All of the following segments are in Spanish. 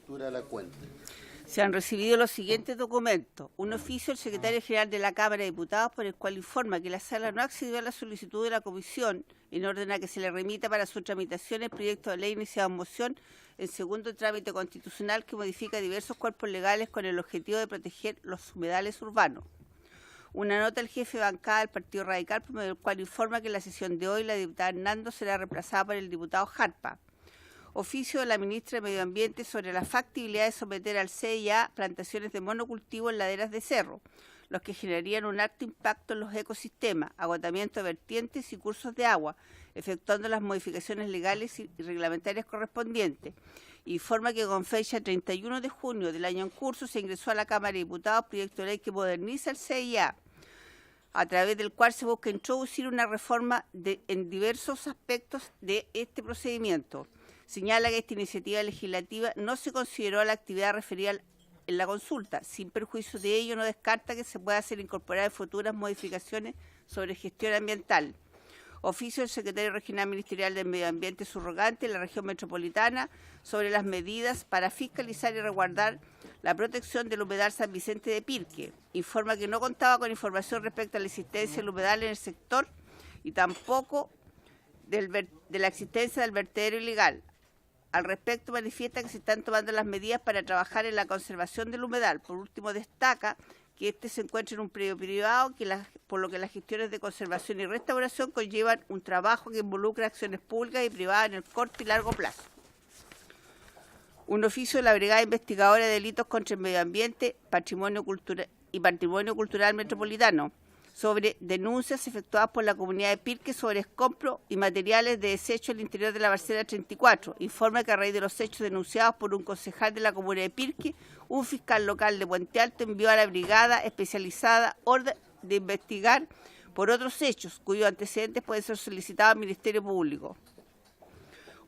lectura de la cuenta. Se han recibido los siguientes documentos. Un oficio del secretario general de la Cámara de Diputados por el cual informa que la sala no accedió a la solicitud de la comisión en orden a que se le remita para su tramitación el proyecto de ley iniciado en moción en segundo trámite constitucional que modifica diversos cuerpos legales con el objetivo de proteger los humedales urbanos. Una nota del jefe de bancada del Partido Radical por medio del cual informa que en la sesión de hoy la diputada Hernando será reemplazada por el diputado Jarpa. Oficio de la ministra de Medio Ambiente sobre la factibilidad de someter al CIA plantaciones de monocultivo en laderas de cerro, los que generarían un alto impacto en los ecosistemas, agotamiento de vertientes y cursos de agua, efectuando las modificaciones legales y reglamentarias correspondientes. Informa que con fecha 31 de junio del año en curso se ingresó a la Cámara de Diputados proyecto de ley que moderniza el CIA, a través del cual se busca introducir una reforma en diversos aspectos de este procedimiento. Señala que esta iniciativa legislativa no se consideró la actividad referida en la consulta. Sin perjuicio de ello, no descarta que se pueda hacer incorporar en futuras modificaciones sobre gestión ambiental. Oficio del secretario regional ministerial del Medio Ambiente subrogante en la región metropolitana sobre las medidas para fiscalizar y resguardar la protección del humedal San Vicente de Pirque. Informa que no contaba con información respecto a la existencia del humedal en el sector y tampoco de la existencia del vertedero ilegal. Al respecto, manifiesta que se están tomando las medidas para trabajar en la conservación del humedal. Por último, destaca que este se encuentra en un predio privado, por lo que las gestiones de conservación y restauración conllevan un trabajo que involucra acciones públicas y privadas en el corto y largo plazo. Un oficio de la Brigada Investigadora de Delitos contra el Medio Ambiente, Patrimonio Cultural Metropolitano, sobre denuncias efectuadas por la comunidad de Pirque sobre escombros y materiales de desecho al interior de la parcela 34. Informa que a raíz de los hechos denunciados por un concejal de la comuna de Pirque, un fiscal local de Puente Alto envió a la brigada especializada orden de investigar por otros hechos, cuyos antecedentes pueden ser solicitados al Ministerio Público.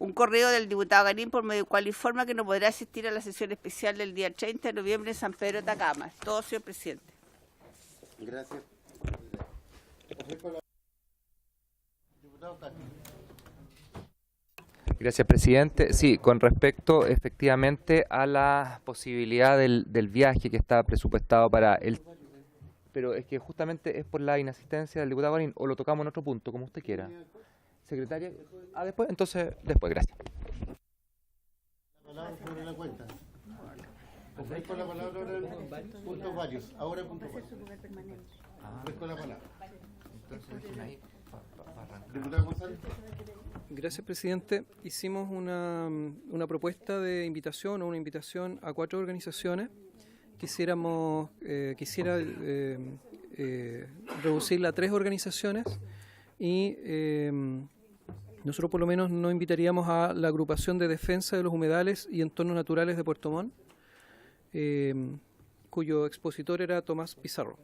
Un correo del diputado Garín por medio del cual informa que no podrá asistir a la sesión especial del día 30 de noviembre en San Pedro de Atacama. Es todo, señor presidente. Gracias. Gracias, presidente. Sí, con respecto efectivamente a la posibilidad del viaje que está presupuestado para el... Pero es que justamente es por la inasistencia del diputado Garín, o lo tocamos en otro punto, como usted quiera. Secretaria, después, entonces, después, gracias. La palabra sobre la cuenta. Ofrezco la palabra ahora en puntos varios. Ahora puntos varios. Ofrezco la palabra. Diputado González. Gracias, presidente. Hicimos una propuesta de invitación o una invitación a 4 organizaciones. Quisiera reducirla a 3 organizaciones y nosotros por lo menos no invitaríamos a la agrupación de defensa de los humedales y entornos naturales de Puerto Montt, cuyo expositor era Tomás Pizarro.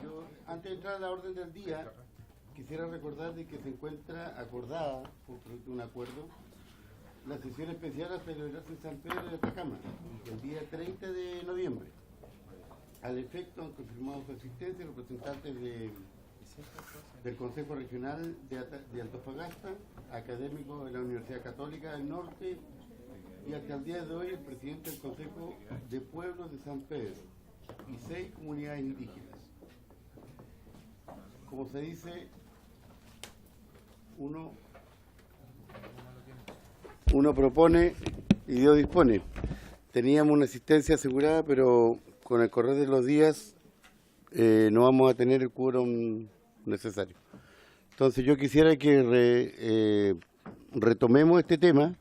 Yo, antes de entrar a la orden del día, quisiera recordar de que se encuentra acordada, por un acuerdo, la sesión especial a celebrarse en San Pedro de Atacama, el día 30 de noviembre. Al efecto, han confirmado su asistencia representantes del Consejo Regional de Antofagasta, académicos de la Universidad Católica del Norte y hasta el día de hoy el presidente del Consejo de Pueblos de San Pedro y 6 comunidades indígenas. Como se dice, uno propone y Dios dispone. Teníamos una asistencia asegurada, pero con el correr de los días no vamos a tener el quórum necesario. Entonces yo quisiera que retomemos este tema,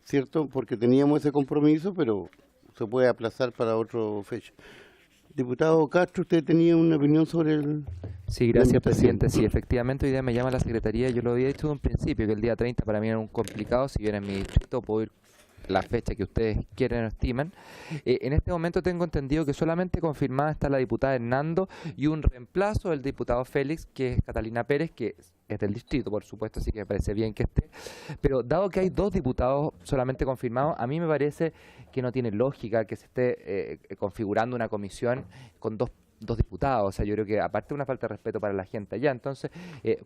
¿cierto? Porque teníamos ese compromiso, pero se puede aplazar para otra fecha. Diputado Castro, ¿usted tenía una opinión sobre el...? Sí, gracias, presidente. Sí, efectivamente, hoy día me llama la Secretaría. Yo lo había dicho de un principio, que el día 30 para mí era un complicado. Si bien en mi distrito puedo ir la fecha que ustedes quieren o estiman. En este momento tengo entendido que solamente confirmada está la diputada Hernando y un reemplazo del diputado Félix, que es Catalina Pérez, que es del distrito, por supuesto, así que me parece bien que esté. Pero dado que hay 2 diputados solamente confirmados, a mí me parece que no tiene lógica que se esté configurando una comisión con 2 dos diputados. O sea, yo creo que aparte de una falta de respeto para la gente allá, entonces,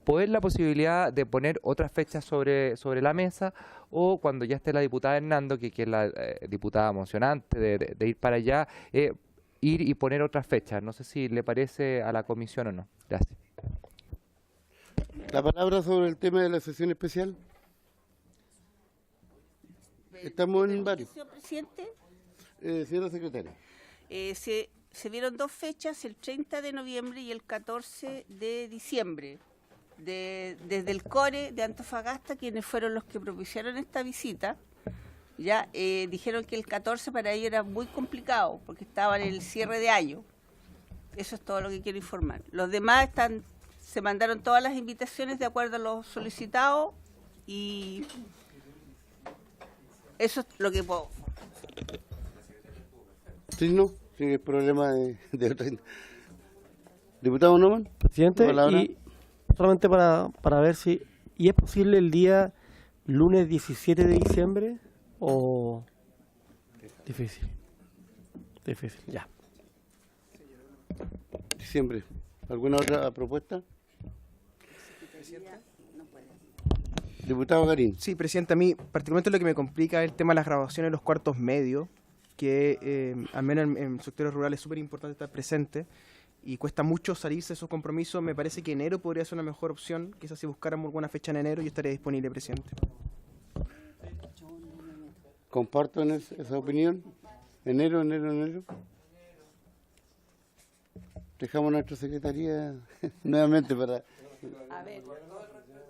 poder la posibilidad de poner otras fechas sobre la mesa, o cuando ya esté la diputada Hernando, que es la diputada emocionante de ir para allá, ir y poner otras fechas. No sé si le parece a la comisión o no. Gracias. La palabra sobre el tema de la sesión especial. Estamos en varios. Señor presidente, Señora secretaria. se dieron dos fechas, el 30 de noviembre y el 14 de diciembre. Desde el CORE de Antofagasta, quienes fueron los que propiciaron esta visita, ya dijeron que el 14 para ellos era muy complicado, porque estaban en el cierre de año. Eso es todo lo que quiero informar. Los demás se mandaron todas las invitaciones de acuerdo a lo solicitado, y eso es lo que puedo. Sí, no, sí, el problema de otra. Diputado Noman. Presidente, Palabra. y solamente para ver si ¿y es posible el día lunes 17 de diciembre o difícil? Difícil, ya. Diciembre. ¿Alguna otra propuesta? Diputado Garín. Sí, presidente, a mí particularmente lo que me complica es el tema de las graduaciones de los cuartos medios, que al menos en sectores rurales es súper importante estar presente y cuesta mucho salirse de esos compromisos. Me parece que enero podría ser una mejor opción. Quizás si buscáramos alguna fecha en enero yo estaría disponible, presidente. Comparto en esa opinión. Enero. Dejamos nuestra secretaría nuevamente para... A ver,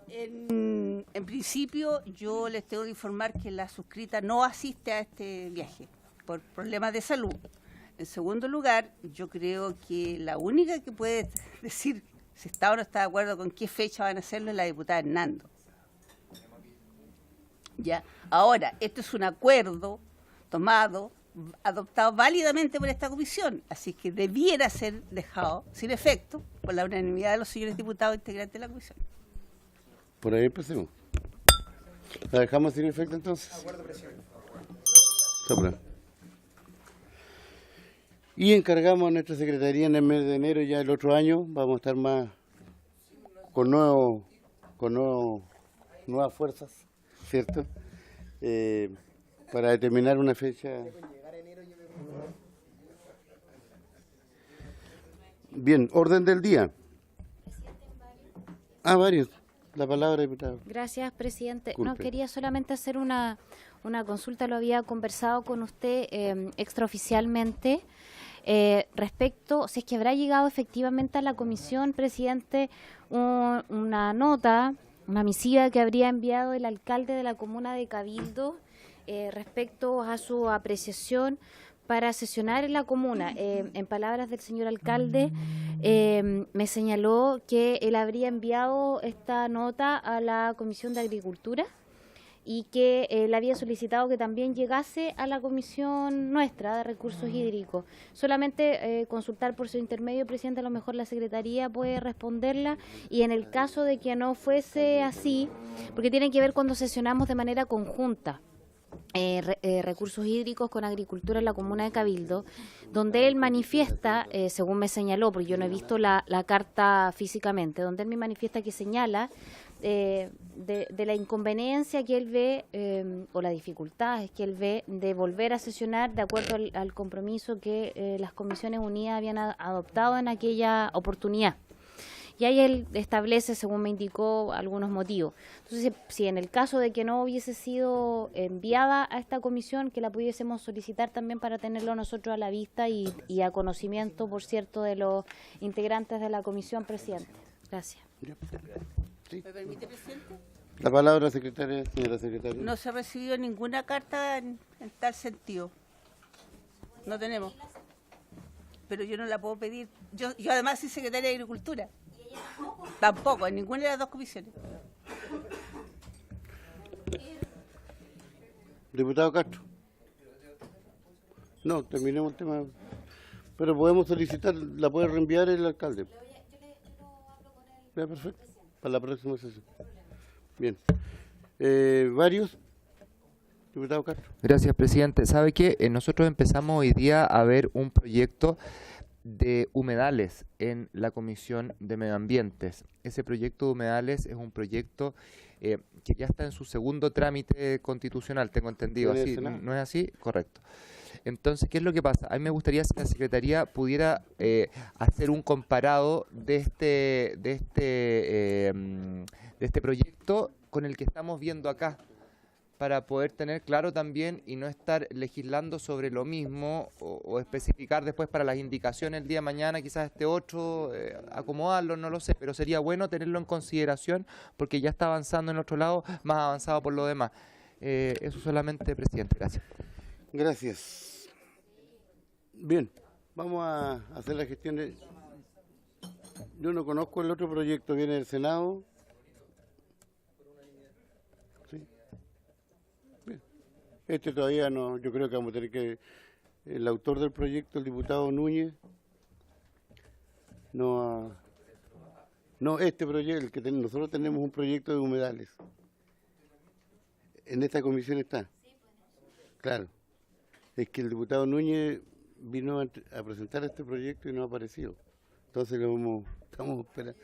en principio yo les tengo que informar que la suscrita no asiste a este viaje por problemas de salud. En segundo lugar, yo creo que la única que puede decir si está o no está de acuerdo con qué fecha van a hacerlo es la diputada Hernando. Ya. Ahora, esto es un acuerdo tomado, adoptado válidamente por esta comisión, así que debiera ser dejado sin efecto por la unanimidad de los señores diputados integrantes de la comisión. Por ahí empecemos. ¿La dejamos sin efecto entonces? Acuerdo, presidente. Sopla. Y encargamos a nuestra secretaría en el mes de enero, ya el otro año, vamos a estar más con nuevas fuerzas, ¿cierto? Para determinar una fecha. Bien, orden del día. Varios. La palabra, diputado. Gracias, presidente. Disculpe. No, quería solamente hacer una consulta, lo había conversado con usted extraoficialmente, respecto, si es que habrá llegado efectivamente a la comisión, presidente, una nota, una misiva que habría enviado el alcalde de la comuna de Cabildo respecto a su apreciación para sesionar en la comuna. En palabras del señor alcalde, me señaló que él habría enviado esta nota a la Comisión de Agricultura y que él había solicitado que también llegase a la comisión nuestra de recursos hídricos. Solamente consultar por su intermedio, presidente, a lo mejor la Secretaría puede responderla, y en el caso de que no fuese así, porque tiene que ver cuando sesionamos de manera conjunta, recursos hídricos con agricultura en la comuna de Cabildo, donde él manifiesta, según me señaló, porque yo no he visto la carta físicamente, donde él me manifiesta que señala de la inconveniencia que él ve, o la dificultad que él ve de volver a sesionar de acuerdo al compromiso que las Comisiones Unidas habían adoptado en aquella oportunidad. Y ahí él establece, según me indicó, algunos motivos. Entonces, si en el caso de que no hubiese sido enviada a esta comisión, que la pudiésemos solicitar también para tenerlo nosotros a la vista y a conocimiento, por cierto, de los integrantes de la comisión, presidente. Gracias. Sí. ¿Me permite, presidente? La palabra, secretaria, señora secretaria. No se ha recibido ninguna carta en tal sentido. No tenemos. Pero yo no la puedo pedir. Yo además soy secretaria de Agricultura. Tampoco, en ninguna de las dos comisiones. Diputado Castro. No, terminemos el tema. Pero podemos solicitar, la puede reenviar el alcalde. Ya, perfecto. Para la próxima sesión. Bien. ¿Varios? Diputado Castro. Gracias, presidente. ¿Sabe qué? Nosotros empezamos hoy día a ver un proyecto de humedales en la Comisión de Medio Ambiente. Ese proyecto de humedales es un proyecto que ya está en su segundo trámite constitucional, tengo entendido. ¿Así? ¿No es así? Correcto. Entonces, ¿qué es lo que pasa? A mí me gustaría si la Secretaría pudiera hacer un comparado de este proyecto con el que estamos viendo acá, para poder tener claro también y no estar legislando sobre lo mismo o especificar después para las indicaciones el día de mañana, quizás este otro, acomodarlo, no lo sé, pero sería bueno tenerlo en consideración porque ya está avanzando en otro lado, más avanzado por lo demás. Eso solamente, presidente, gracias. Gracias. Bien, vamos a hacer la gestión. Yo no conozco el otro proyecto, viene del Senado. Este todavía no, yo creo que vamos a tener que, el autor del proyecto, el diputado Núñez, no este proyecto, el que nosotros tenemos un proyecto de humedales. En esta comisión está. Claro. Es que el diputado Núñez vino a presentar este proyecto y no ha aparecido. Entonces estamos esperando.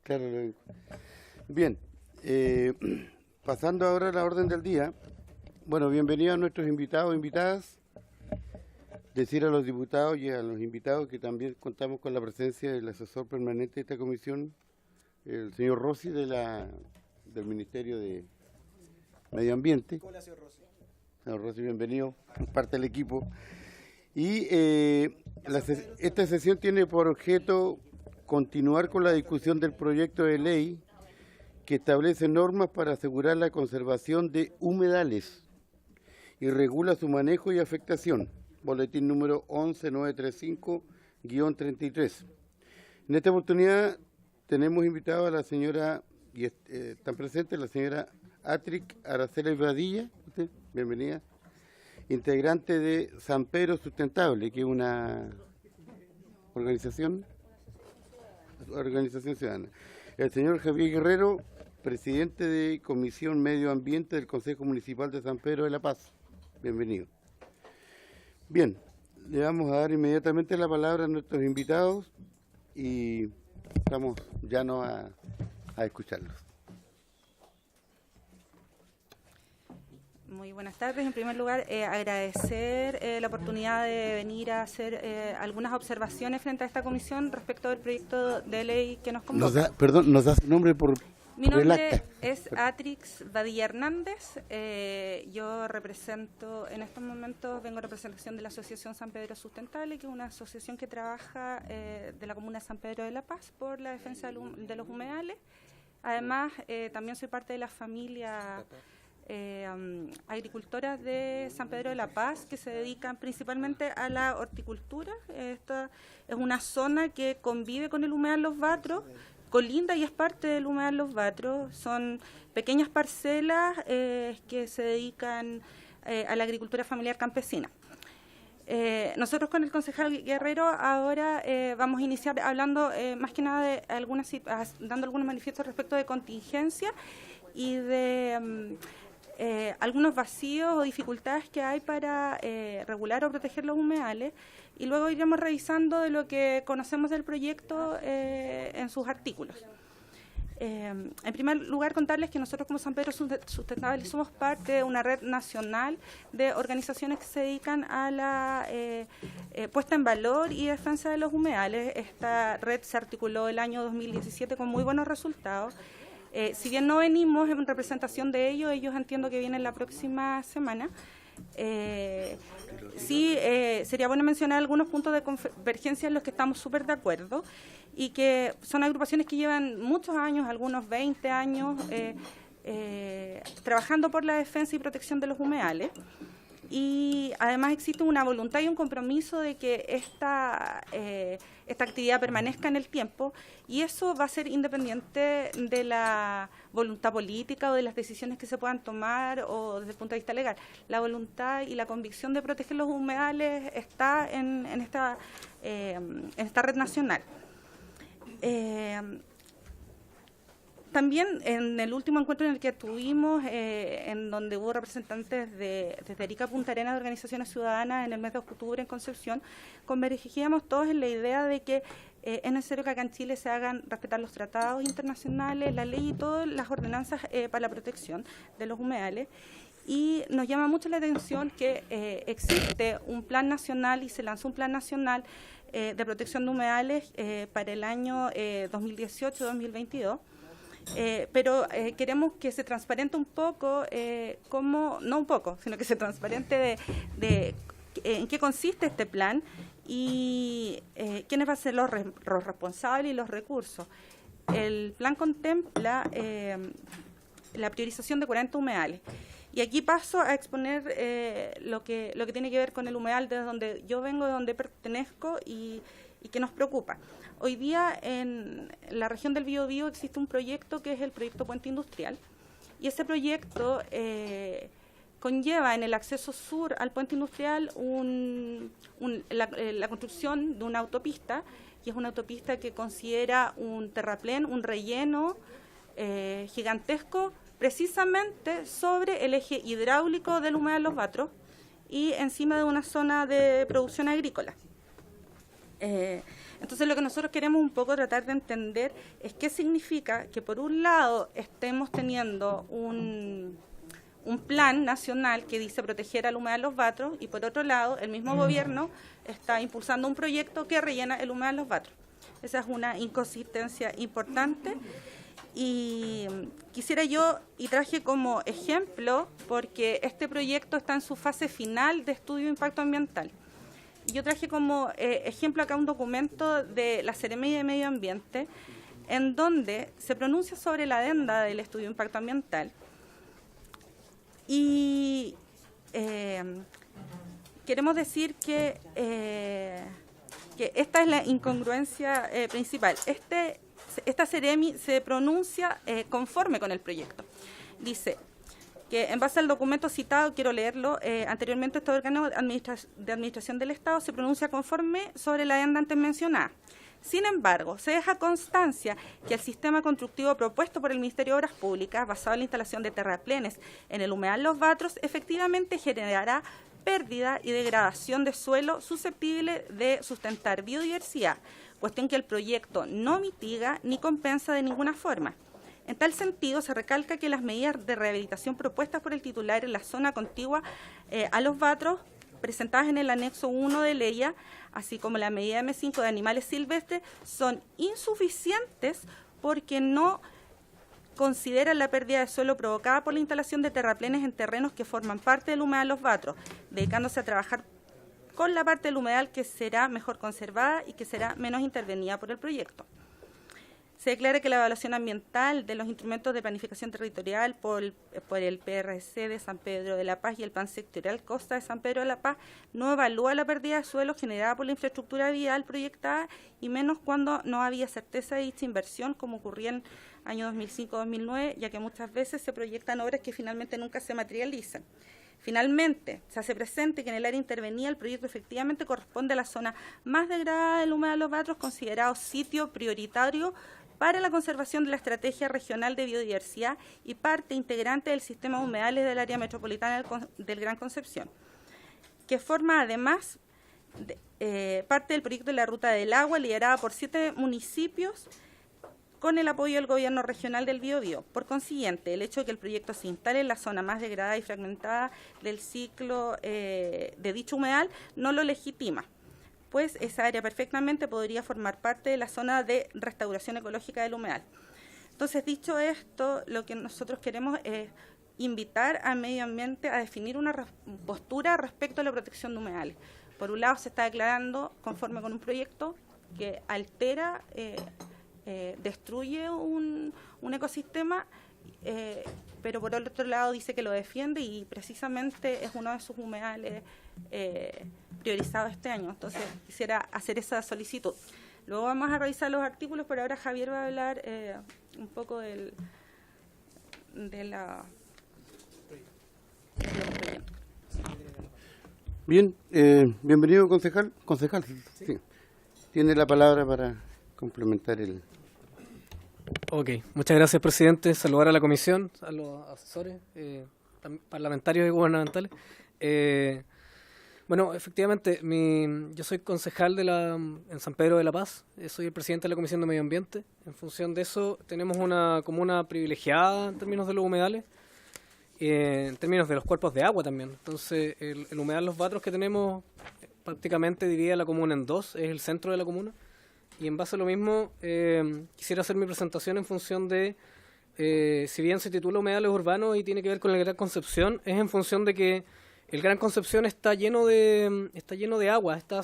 Claro. Bien. Pasando ahora a la orden del día. Bueno, bienvenidos a nuestros invitados e invitadas. Decir a los diputados y a los invitados que también contamos con la presencia del asesor permanente de esta comisión, el señor Rossi del Ministerio de Medio Ambiente. Hola, señor Rossi. Señor Rossi, bienvenido, parte del equipo. Y esta sesión tiene por objeto continuar con la discusión del proyecto de ley que establece normas para asegurar la conservación de humedales y regula su manejo y afectación. Boletín número 11935-33. En esta oportunidad tenemos invitado a la señora, y están presentes la señora Atric Araceli Badilla, bienvenida, integrante de San Pedro Sustentable, que es una organización ciudadana. El señor Javier Guerrero, presidente de Comisión Medio Ambiente del Consejo Municipal de San Pedro de la Paz. Bienvenido. Bien, le vamos a dar inmediatamente la palabra a nuestros invitados y estamos ya a escucharlos. Muy buenas tardes. En primer lugar, agradecer la oportunidad de venir a hacer algunas observaciones frente a esta comisión respecto del proyecto de ley que nos convoca. ¿Nos da su nombre por Mi nombre es Atrix Badilla Hernández. Yo represento, en estos momentos, vengo en representación de la Asociación San Pedro Sustentable, que es una asociación que trabaja de la comuna de San Pedro de la Paz por la defensa de los humedales. Además, también soy parte de la familia agricultoras de San Pedro de la Paz que se dedican principalmente a la horticultura. Esta es una zona que convive con el humedal Los Batros, colinda y es parte del humedal Los Batros. Son pequeñas parcelas que se dedican a la agricultura familiar campesina. Nosotros con el concejal Guerrero ahora vamos a iniciar hablando más que nada de dando algunos manifiestos respecto de contingencia y de algunos vacíos o dificultades que hay para regular o proteger los humedales, y luego iremos revisando de lo que conocemos del proyecto en sus artículos. En primer lugar, contarles que nosotros como San Pedro Sustentable somos parte de una red nacional de organizaciones que se dedican a la puesta en valor y defensa de los humedales. Esta red se articuló el año 2017 con muy buenos resultados. Si bien no venimos en representación de ellos entiendo que vienen la próxima semana. Sería bueno mencionar algunos puntos de convergencia en los que estamos súper de acuerdo y que son agrupaciones que llevan muchos años, algunos 20 años, trabajando por la defensa y protección de los humedales. Y además existe una voluntad y un compromiso de que esta actividad permanezca en el tiempo, y eso va a ser independiente de la voluntad política o de las decisiones que se puedan tomar o desde el punto de vista legal. La voluntad y la convicción de proteger los humedales está en esta red nacional. también en el último encuentro en el que estuvimos, en donde hubo representantes desde Arica a Punta Arenas de organizaciones ciudadanas en el mes de octubre en Concepción, convergíamos todos en la idea de que es necesario que acá en Chile se hagan respetar los tratados internacionales, la ley y todas las ordenanzas para la protección de los humedales. Y nos llama mucho la atención que existe un plan nacional y se lanzó un plan nacional de protección de humedales para el año 2018-2022. Pero queremos que se transparente un poco, no un poco, sino que se transparente de en qué consiste este plan y quiénes van a ser los responsables y los recursos. El plan contempla la priorización de 40 humedales. Y aquí paso a exponer lo que tiene que ver con el humedal desde donde yo vengo, de donde pertenezco y que nos preocupa. Hoy día en la región del Biobío existe un proyecto que es el proyecto Puente Industrial, y ese proyecto conlleva en el acceso sur al puente industrial la construcción de una autopista, y es una autopista que considera un terraplén, un relleno gigantesco, precisamente sobre el eje hidráulico del humedal Los Batros y encima de una zona de producción agrícola. Entonces lo que nosotros queremos un poco tratar de entender es qué significa que por un lado estemos teniendo un plan nacional que dice proteger al humedal Los Batros y por otro lado el mismo gobierno está impulsando un proyecto que rellena el humedal Los Batros. Esa es una inconsistencia importante. Y quisiera yo, y traje como ejemplo, porque este proyecto está en su fase final de estudio de impacto ambiental. Yo traje como ejemplo acá un documento de la Seremi de Medio Ambiente, en donde se pronuncia sobre la adenda del estudio de impacto ambiental. Y queremos decir que esta es la incongruencia principal. Esta Seremi se pronuncia conforme con el proyecto. Dice que en base al documento citado, quiero leerlo, anteriormente este órgano de administración del Estado se pronuncia conforme sobre la adenda antes mencionada. Sin embargo, se deja constancia que el sistema constructivo propuesto por el Ministerio de Obras Públicas, basado en la instalación de terraplenes en el humedal Los Batros, efectivamente generará pérdida y degradación de suelo susceptible de sustentar biodiversidad, cuestión que el proyecto no mitiga ni compensa de ninguna forma. En tal sentido, se recalca que las medidas de rehabilitación propuestas por el titular en la zona contigua a Los Batros, presentadas en el anexo 1 de Leia, así como la medida M5 de animales silvestres, son insuficientes porque no consideran la pérdida de suelo provocada por la instalación de terraplenes en terrenos que forman parte del humedal Los Batros, dedicándose a trabajar con la parte del humedal que será mejor conservada y que será menos intervenida por el proyecto. Se declara que la evaluación ambiental de los instrumentos de planificación territorial por el PRC de San Pedro de la Paz y el Plan Sectorial Costa de San Pedro de la Paz no evalúa la pérdida de suelo generada por la infraestructura vial proyectada y menos cuando no había certeza de dicha inversión, como ocurría en año 2005-2009, ya que muchas veces se proyectan obras que finalmente nunca se materializan. Finalmente, se hace presente que en el área intervenida el proyecto efectivamente corresponde a la zona más degradada del humedal Los Batros, considerado sitio prioritario para la conservación de la estrategia regional de biodiversidad y parte integrante del sistema de humedales del área metropolitana del Gran Concepción, que forma además parte del proyecto de la Ruta del Agua, liderada por 7 municipios, con el apoyo del gobierno regional del Biobío. Por consiguiente, el hecho de que el proyecto se instale en la zona más degradada y fragmentada del ciclo de dicho humedal no lo legitima, pues esa área perfectamente podría formar parte de la zona de restauración ecológica del humedal. Entonces, dicho esto, lo que nosotros queremos es invitar al medio ambiente a definir una postura respecto a la protección de humedales. Por un lado, se está declarando conforme con un proyecto que altera, destruye un ecosistema, pero por otro lado dice que lo defiende y precisamente es uno de sus humedales priorizados este año. Entonces quisiera hacer esa solicitud. Luego vamos a revisar los artículos, pero ahora Javier va a hablar un poco de la proyecto. Bien, bienvenido concejal. Concejal, sí. Tiene la palabra para complementar el Ok, muchas gracias, presidente. Saludar a la comisión, a los asesores parlamentarios y gubernamentales. Bueno, efectivamente, yo soy concejal en San Pedro de la Paz, soy el presidente de la Comisión de Medio Ambiente. En función de eso, tenemos una comuna privilegiada en términos de los humedales, en términos de los cuerpos de agua también. Entonces, el humedal Los Batros que tenemos prácticamente divide a la comuna en dos, es el centro de la comuna. Y en base a lo mismo, quisiera hacer mi presentación en función de, si bien se titula Humedales Urbanos y tiene que ver con el Gran Concepción, es en función de que el Gran Concepción está lleno de agua, está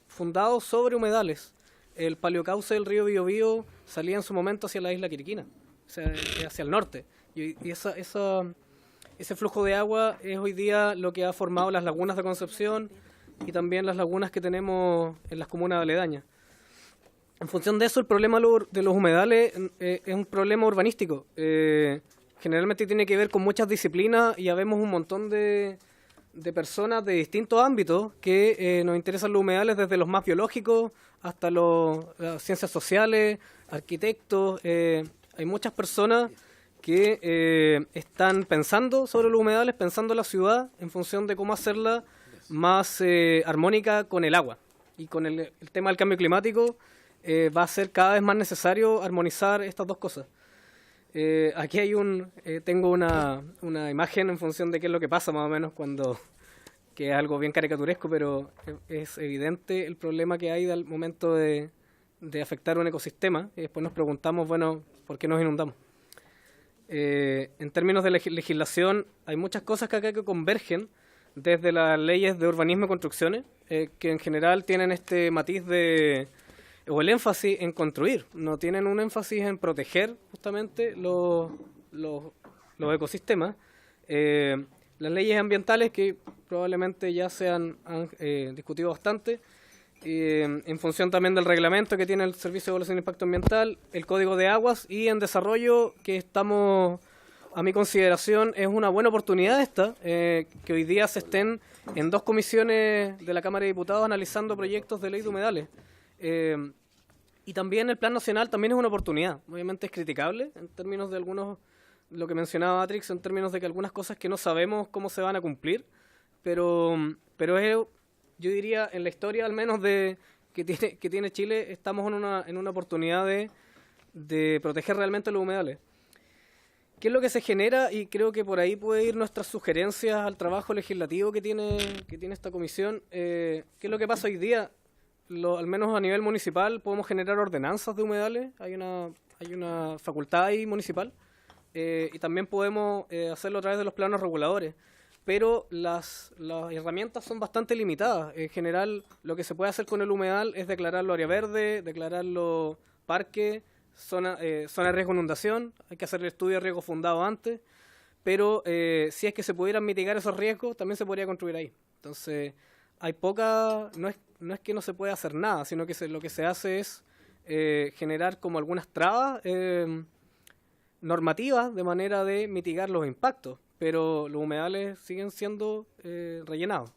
fundado sobre humedales. El paleocauce del río Biobío salía en su momento hacia la isla Quiriquina, o sea, hacia el norte. Y ese flujo de agua es hoy día lo que ha formado las lagunas de Concepción y también las lagunas que tenemos en las comunas aledañas. En función de eso, el problema de los humedales es un problema urbanístico. Generalmente tiene que ver con muchas disciplinas y ya vemos un montón de personas de distintos ámbitos que nos interesan los humedales, desde los más biológicos hasta las ciencias sociales, arquitectos. Hay muchas personas que están pensando sobre los humedales, pensando la ciudad en función de cómo hacerla más armónica con el agua. Y con el tema del cambio climático va a ser cada vez más necesario armonizar estas dos cosas. Aquí tengo una imagen en función de qué es lo que pasa más o menos que es algo bien caricaturesco, pero es evidente el problema que hay al momento de afectar un ecosistema, y después nos preguntamos, bueno, ¿por qué nos inundamos? En términos de legislación, hay muchas cosas que acá que convergen desde las leyes de urbanismo y construcciones, que en general tienen este matiz o el énfasis en construir, no tienen un énfasis en proteger justamente los ecosistemas. Las leyes ambientales, que probablemente ya se han discutido bastante, en función también del reglamento que tiene el Servicio de Evaluación de Impacto Ambiental, el Código de Aguas, y en desarrollo, que estamos, a mi consideración, es una buena oportunidad que hoy día se estén en dos comisiones de la Cámara de Diputados analizando proyectos de ley de humedales. Y también el Plan Nacional también es una oportunidad. Obviamente es criticable en términos de lo que mencionaba Atrix, en términos de que algunas cosas que no sabemos cómo se van a cumplir, pero yo diría, en la historia al menos que tiene Chile, estamos en una oportunidad de proteger realmente los humedales. ¿Qué es lo que se genera? Y creo que por ahí puede ir nuestras sugerencias al trabajo legislativo que tiene esta comisión. ¿Qué es lo que pasa hoy día? Al menos a nivel municipal podemos generar ordenanzas de humedales, hay una facultad ahí municipal, y también podemos hacerlo a través de los planos reguladores, pero las herramientas son bastante limitadas. En general, lo que se puede hacer con el humedal es declararlo área verde, declararlo parque, zona de riesgo de inundación, hay que hacer el estudio de riesgo fundado antes, pero si es que se pudieran mitigar esos riesgos, también se podría construir ahí. Entonces, no es que no se pueda hacer nada, sino que lo que se hace es generar como algunas trabas normativas de manera de mitigar los impactos, pero los humedales siguen siendo rellenados.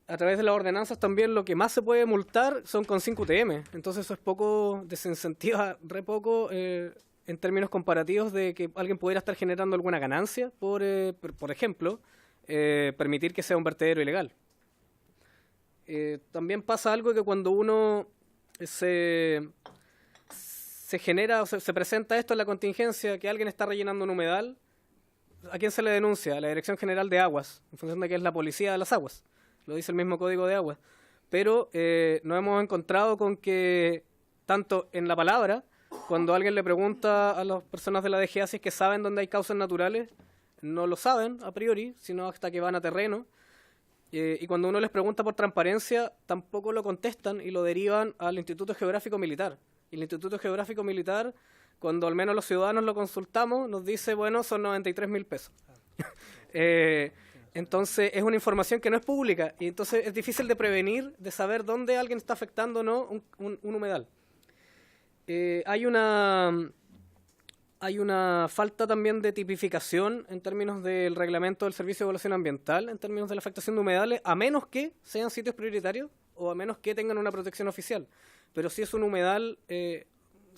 A través de las ordenanzas también lo que más se puede multar son con 5 UTM, entonces eso es poco, desincentiva re poco en términos comparativos de que alguien pudiera estar generando alguna ganancia por ejemplo, permitir que sea un vertedero ilegal. También pasa algo que cuando uno se genera o se presenta esto en la contingencia, que alguien está rellenando un humedal, ¿a quién se le denuncia? A la Dirección General de Aguas, en función de que es la policía de las aguas, lo dice el mismo Código de Aguas. Pero nos hemos encontrado con que, tanto en la palabra, cuando alguien le pregunta a las personas de la DGA si es que saben dónde hay causas naturales, no lo saben a priori, sino hasta que van a terreno. Y cuando uno les pregunta por transparencia, tampoco lo contestan y lo derivan al Instituto Geográfico Militar. Y el Instituto Geográfico Militar, cuando al menos los ciudadanos lo consultamos, nos dice, bueno, son 93.000 pesos. Entonces, es una información que no es pública y entonces es difícil de prevenir, de saber dónde alguien está afectando o no un humedal. Hay una falta también de tipificación en términos del reglamento del Servicio de Evaluación Ambiental, en términos de la afectación de humedales, a menos que sean sitios prioritarios o a menos que tengan una protección oficial. Pero si es un humedal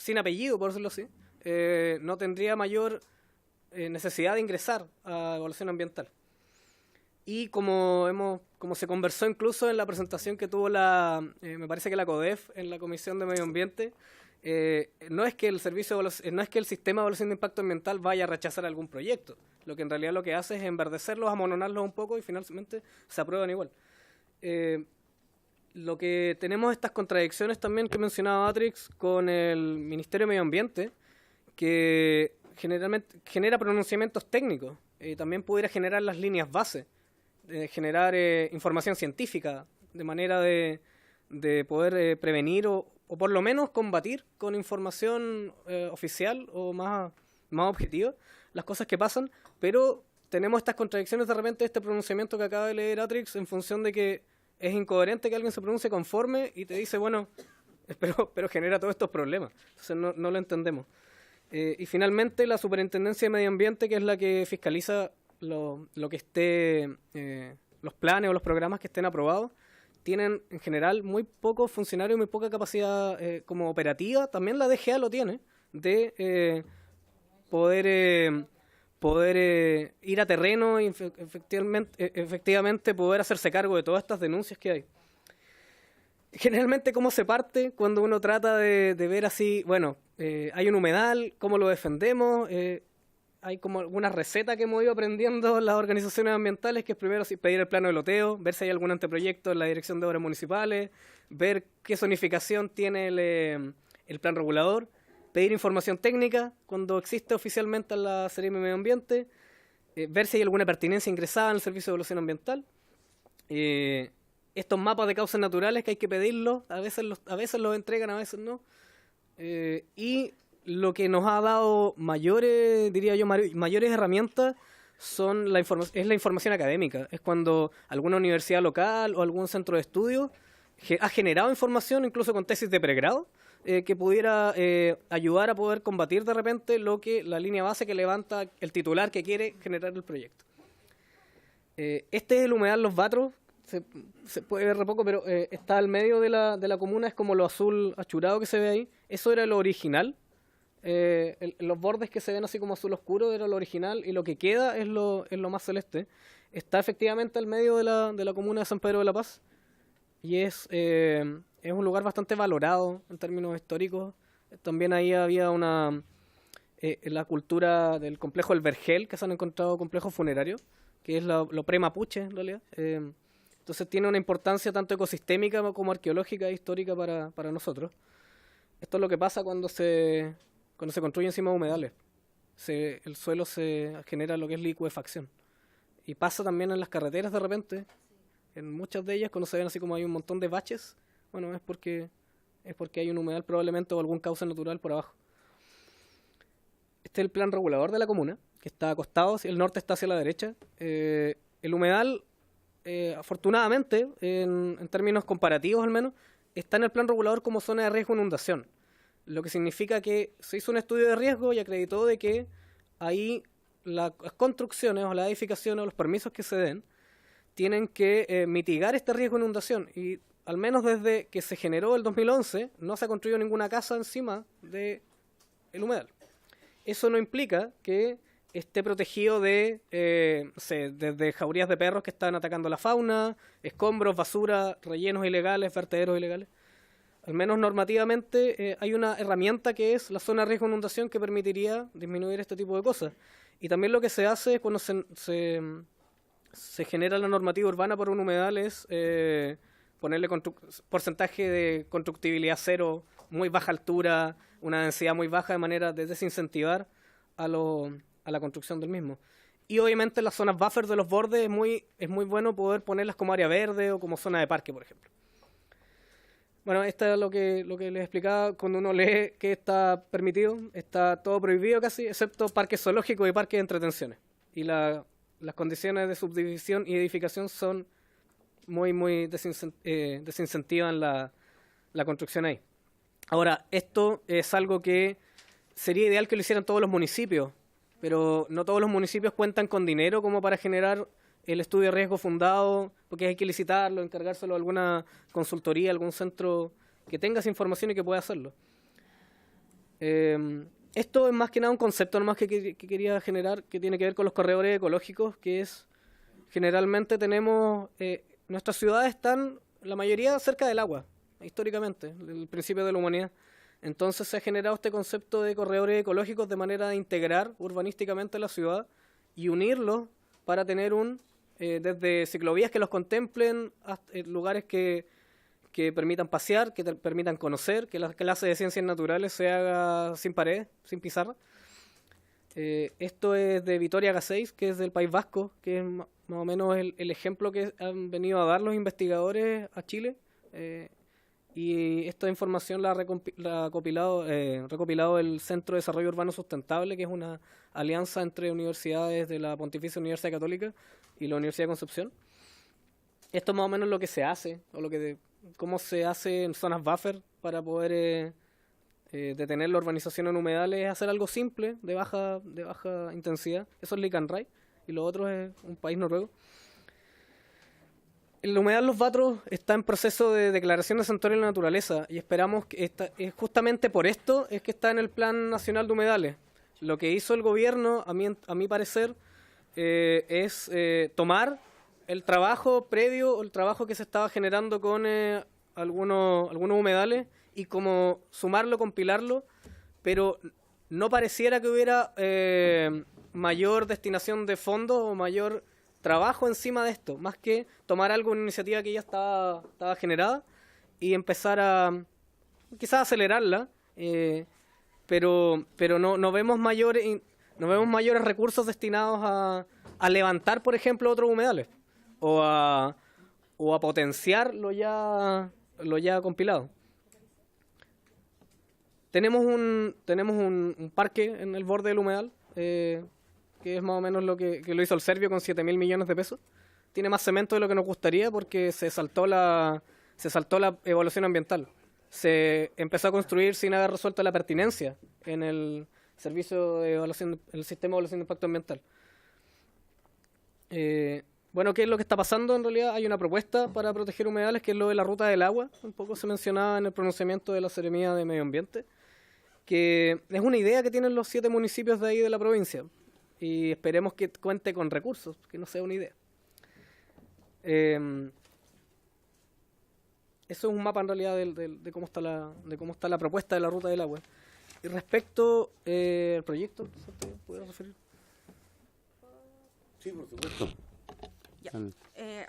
sin apellido, por decirlo así, no tendría mayor necesidad de ingresar a evaluación ambiental. Y como se conversó incluso en la presentación que tuvo me parece que la CODEF en la Comisión de Medio Ambiente, no es que el sistema de evaluación de impacto ambiental vaya a rechazar algún proyecto. Lo que en realidad lo que hace es enverdecerlos, amononarlos un poco y finalmente se aprueban igual. Lo que tenemos estas contradicciones también que mencionaba Matrix con el Ministerio de Medio Ambiente, que generalmente genera pronunciamientos técnicos, también pudiera generar las líneas base, generar información científica, de manera de poder prevenir o por lo menos combatir con información oficial o más objetiva las cosas que pasan, pero tenemos estas contradicciones de repente de este pronunciamiento que acaba de leer Atrix en función de que es incoherente que alguien se pronuncie conforme y te dice, bueno, pero genera todos estos problemas. Entonces no lo entendemos. Y finalmente la Superintendencia de Medio Ambiente, que es la que fiscaliza lo que esté, los planes o los programas que estén aprobados, tienen en general muy pocos funcionarios, muy poca capacidad como operativa. También la DGA lo tiene, de poder ir a terreno y efectivamente poder hacerse cargo de todas estas denuncias que hay. Generalmente, ¿cómo se parte cuando uno trata de ver así, bueno, hay un humedal, cómo lo defendemos? Hay como alguna receta que hemos ido aprendiendo las organizaciones ambientales, que es primero pedir el plano de loteo, ver si hay algún anteproyecto en la Dirección de Obras Municipales, ver qué zonificación tiene el plan regulador, pedir información técnica cuando existe oficialmente en la Seremi de Medio Ambiente, ver si hay alguna pertinencia ingresada en el Servicio de Evaluación Ambiental. Estos mapas de causas naturales que hay que pedirlos, a veces los entregan, a veces no. Y lo que nos ha dado mayores herramientas es la información académica. Es cuando alguna universidad local o algún centro de estudio ha generado información, incluso con tesis de pregrado, que pudiera ayudar a poder combatir de repente la línea base que levanta el titular que quiere generar el proyecto. Este es el humedal Los Batros. Se puede ver re poco, pero está al medio de la comuna, es como lo azul achurado que se ve ahí. Eso era lo original. Los bordes que se ven así como azul oscuro era lo original, y lo que queda es lo más celeste. Está efectivamente al medio de la comuna de San Pedro de la Paz, y es un lugar bastante valorado en términos históricos. También ahí había la cultura del complejo del Vergel, que se han encontrado complejos funerarios, que es lo pre-mapuche en realidad. Entonces tiene una importancia tanto ecosistémica como arqueológica e histórica para nosotros. Esto es lo que pasa cuando se construye encima de humedales. El suelo se genera lo que es liquefacción. Y pasa también en las carreteras de repente. En muchas de ellas, cuando se ven así como hay un montón de baches, bueno, es porque hay un humedal probablemente o algún cauce natural por abajo. Este es el plan regulador de la comuna, que está acostado, el norte está hacia la derecha. El humedal, afortunadamente, en términos comparativos al menos, está en el plan regulador como zona de riesgo de inundación. Lo que significa que se hizo un estudio de riesgo y acreditó de que ahí las construcciones o las edificaciones o los permisos que se den tienen que mitigar este riesgo de inundación. Y al menos desde que se generó el 2011 no se ha construido ninguna casa encima del humedal. Eso no implica que esté protegido desde jaurías de perros que están atacando la fauna, escombros, basura, rellenos ilegales, vertederos ilegales. Al menos normativamente hay una herramienta que es la zona de riesgo de inundación que permitiría disminuir este tipo de cosas. Y también lo que se hace cuando se genera la normativa urbana por un humedal es ponerle porcentaje de constructibilidad cero, muy baja altura, una densidad muy baja, de manera de desincentivar a la construcción del mismo. Y obviamente las zonas buffer de los bordes es muy bueno poder ponerlas como área verde o como zona de parque, por ejemplo. Bueno, esto es lo que les explicaba. Cuando uno lee que está permitido, está todo prohibido casi, excepto parques zoológicos y parques de entretenciones. Y las condiciones de subdivisión y edificación son muy desincentivan la construcción ahí. Ahora, esto es algo que sería ideal que lo hicieran todos los municipios, pero no todos los municipios cuentan con dinero como para generar el estudio de riesgo fundado, porque hay que licitarlo, encargárselo a alguna consultoría, algún centro que tenga esa información y que pueda hacerlo. Esto es más que nada un concepto nomás que quería generar, que tiene que ver con los corredores ecológicos, que es, generalmente tenemos, nuestras ciudades están, la mayoría cerca del agua, históricamente, el principio de la humanidad. Entonces se ha generado este concepto de corredores ecológicos de manera de integrar urbanísticamente la ciudad y unirlos para tener desde ciclovías que los contemplen, hasta lugares que permitan pasear, que permitan conocer, que la clase de ciencias naturales se haga sin pared, sin pizarra. Esto es de Vitoria-Gasteiz, que es del País Vasco, que es más o menos el ejemplo que han venido a dar los investigadores a Chile. Y esta información la ha recopilado el Centro de Desarrollo Urbano Sustentable, que es una alianza entre universidades de la Pontificia Universidad Católica y la Universidad de Concepción. Esto es más o menos lo que se hace, o cómo se hace en zonas buffer para poder detener la urbanización en humedales, es hacer algo simple, de baja intensidad. Eso es Licanray, y lo otro es un país noruego. El humedal Los Vatros está en proceso de declaración de santuario de la naturaleza, y esperamos que justamente por esto es que está en el Plan Nacional de Humedales. Lo que hizo el gobierno, a mi parecer, es tomar el trabajo previo, o el trabajo que se estaba generando con algunos humedales, y como sumarlo, compilarlo, pero no pareciera que hubiera mayor destinación de fondos o mayor trabajo encima de esto, más que tomar una iniciativa que ya estaba generada y empezar a quizás acelerarla, pero no vemos mayores recursos destinados a levantar, por ejemplo, otros humedales o a potenciar lo ya compilado. Tenemos un parque en el borde del humedal, que es más o menos lo que lo hizo el Servio con 7.000 millones de pesos. Tiene más cemento de lo que nos gustaría porque se saltó la evaluación ambiental. Se empezó a construir sin haber resuelto la pertinencia en el servicio de evaluación, el sistema de evaluación de impacto ambiental. Bueno, ¿qué es lo que está pasando? En realidad hay una propuesta para proteger humedales, que es lo de la ruta del agua. Un poco se mencionaba en el pronunciamiento de la Seremía de Medio Ambiente, que es una idea que tienen los 7 municipios de ahí de la provincia. Y esperemos que cuente con recursos, que no sea una idea. Eso es un mapa en realidad de cómo está la propuesta de la ruta del agua. Y respecto al proyecto, ¿te puedes referir? Sí, por supuesto. Ya.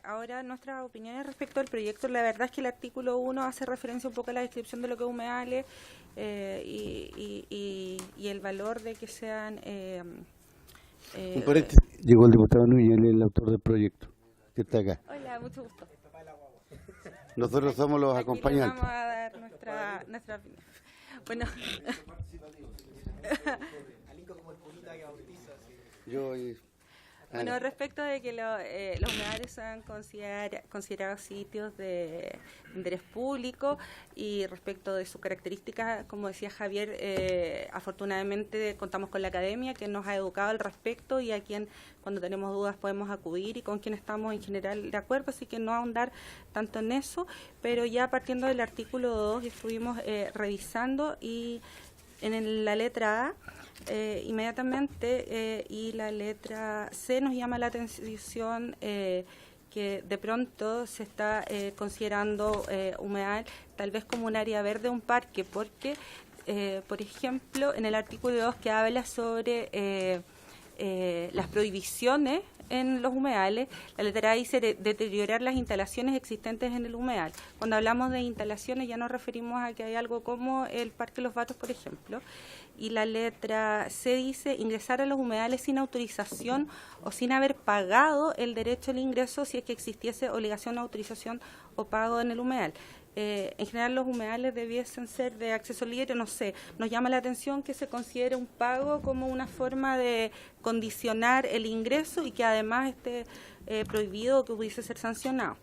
Ahora nuestras opiniones respecto al proyecto. La verdad es que el artículo 1 hace referencia un poco a la descripción de lo que es humedales y el valor de que sean... Un paréntesis, llegó el diputado Núñez, él es el autor del proyecto, que está acá. Hola, mucho gusto. Nosotros somos los Aquí acompañantes. vamos a dar nuestra opinión. Bueno, bueno, respecto de que los humedales sean considerados sitios de interés público, y respecto de sus características, como decía Javier, afortunadamente contamos con la academia que nos ha educado al respecto y a quien cuando tenemos dudas podemos acudir y con quien estamos en general de acuerdo, así que no ahondar tanto en eso, pero ya partiendo del artículo 2 estuvimos revisando, y en la letra A inmediatamente y la letra C nos llama la atención que de pronto se está considerando humedal tal vez como un área verde, un parque, porque por ejemplo en el artículo 2 que habla sobre las prohibiciones en los humedales, la letra A dice deteriorar las instalaciones existentes en el humedal. Cuando hablamos de instalaciones ya nos referimos a que hay algo como el Parque Los Vatros, por ejemplo. Y la letra C dice ingresar a los humedales sin autorización o sin haber pagado el derecho al ingreso si es que existiese obligación, autorización o pago en el humedal. En general los humedales debiesen ser de acceso libre, no sé, nos llama la atención que se considere un pago como una forma de condicionar el ingreso y que además esté prohibido o que pudiese ser sancionado.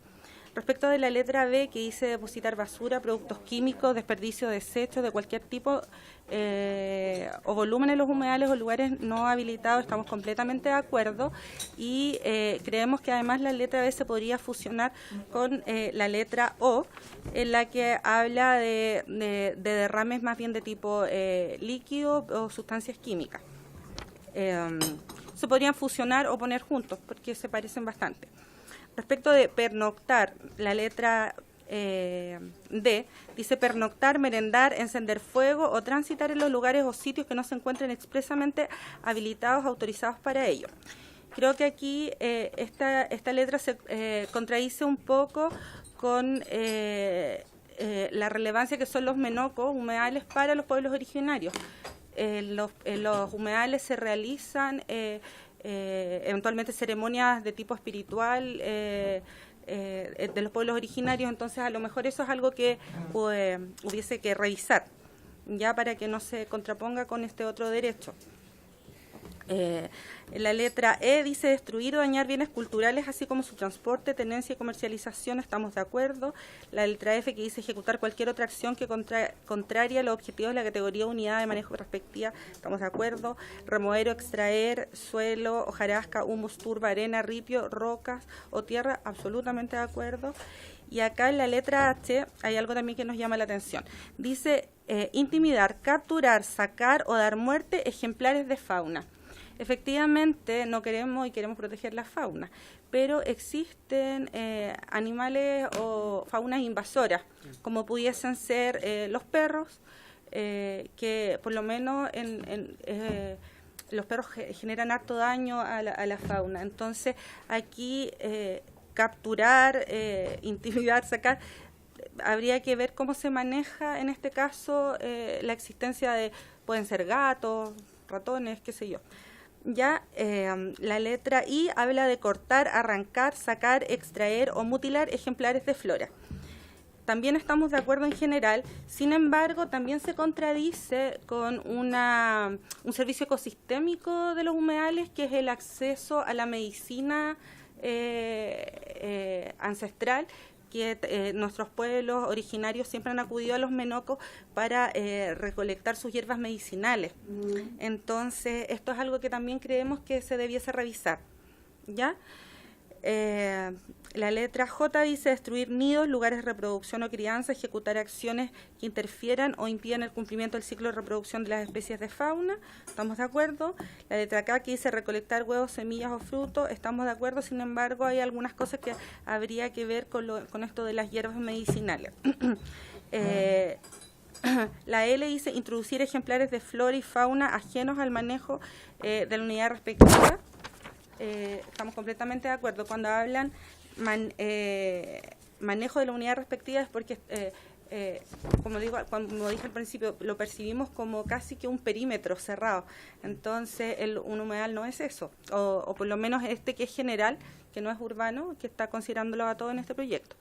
Respecto de la letra B, que dice depositar basura, productos químicos, desperdicio, desechos de cualquier tipo o volumen en los humedales o lugares no habilitados, estamos completamente de acuerdo y creemos que además la letra B se podría fusionar con la letra O, en la que habla de derrames más bien de tipo líquido o sustancias químicas. Se podrían fusionar o poner juntos porque se parecen bastante. Respecto de pernoctar, la letra D dice pernoctar, merendar, encender fuego o transitar en los lugares o sitios que no se encuentren expresamente habilitados, autorizados para ello. Creo que aquí esta letra se contradice un poco con la relevancia que son los menocos humedales para los pueblos originarios. En los humedales se realizan eventualmente ceremonias de tipo espiritual de los pueblos originarios, entonces a lo mejor eso es algo que hubiese que revisar, ya para que no se contraponga con este otro derecho. La letra E dice destruir o dañar bienes culturales, así como su transporte, tenencia y comercialización, estamos de acuerdo. La letra F que dice ejecutar cualquier otra acción que contraria a los objetivos de la categoría unidad de manejo respectiva, estamos de acuerdo. Remover o extraer suelo, hojarasca, humus, turba, arena, ripio, rocas o tierra, absolutamente de acuerdo. Y acá en la letra H hay algo también que nos llama la atención. Dice intimidar, capturar, sacar o dar muerte ejemplares de fauna. Efectivamente, no queremos y queremos proteger la fauna, pero existen animales o faunas invasoras, como pudiesen ser los perros, que por lo menos los perros generan harto daño a la fauna. Entonces, aquí capturar, intimidar, sacar, habría que ver cómo se maneja en este caso la existencia de, pueden ser gatos, ratones, qué sé yo. Ya la letra I habla de cortar, arrancar, sacar, extraer o mutilar ejemplares de flora. También estamos de acuerdo en general, sin embargo, también se contradice con un servicio ecosistémico de los humedales, que es el acceso a la medicina ancestral, que nuestros pueblos originarios siempre han acudido a los menocos para recolectar sus hierbas medicinales. Entonces, esto es algo que también creemos que se debiese revisar, ¿ya? La letra J dice destruir nidos, lugares de reproducción o crianza, ejecutar acciones que interfieran o impidan el cumplimiento del ciclo de reproducción de las especies de fauna, estamos de acuerdo. La letra K que dice recolectar huevos, semillas o frutos, estamos de acuerdo, sin embargo hay algunas cosas que habría que ver con esto de las hierbas medicinales. La L dice introducir ejemplares de flora y fauna ajenos al manejo de la unidad respectiva. Estamos completamente de acuerdo. Cuando hablan manejo de la unidad respectiva es porque, como dije al principio, lo percibimos como casi que un perímetro cerrado. Entonces, un humedal no es eso, o por lo menos este que es general, que no es urbano, que está considerándolo a todo en este proyecto.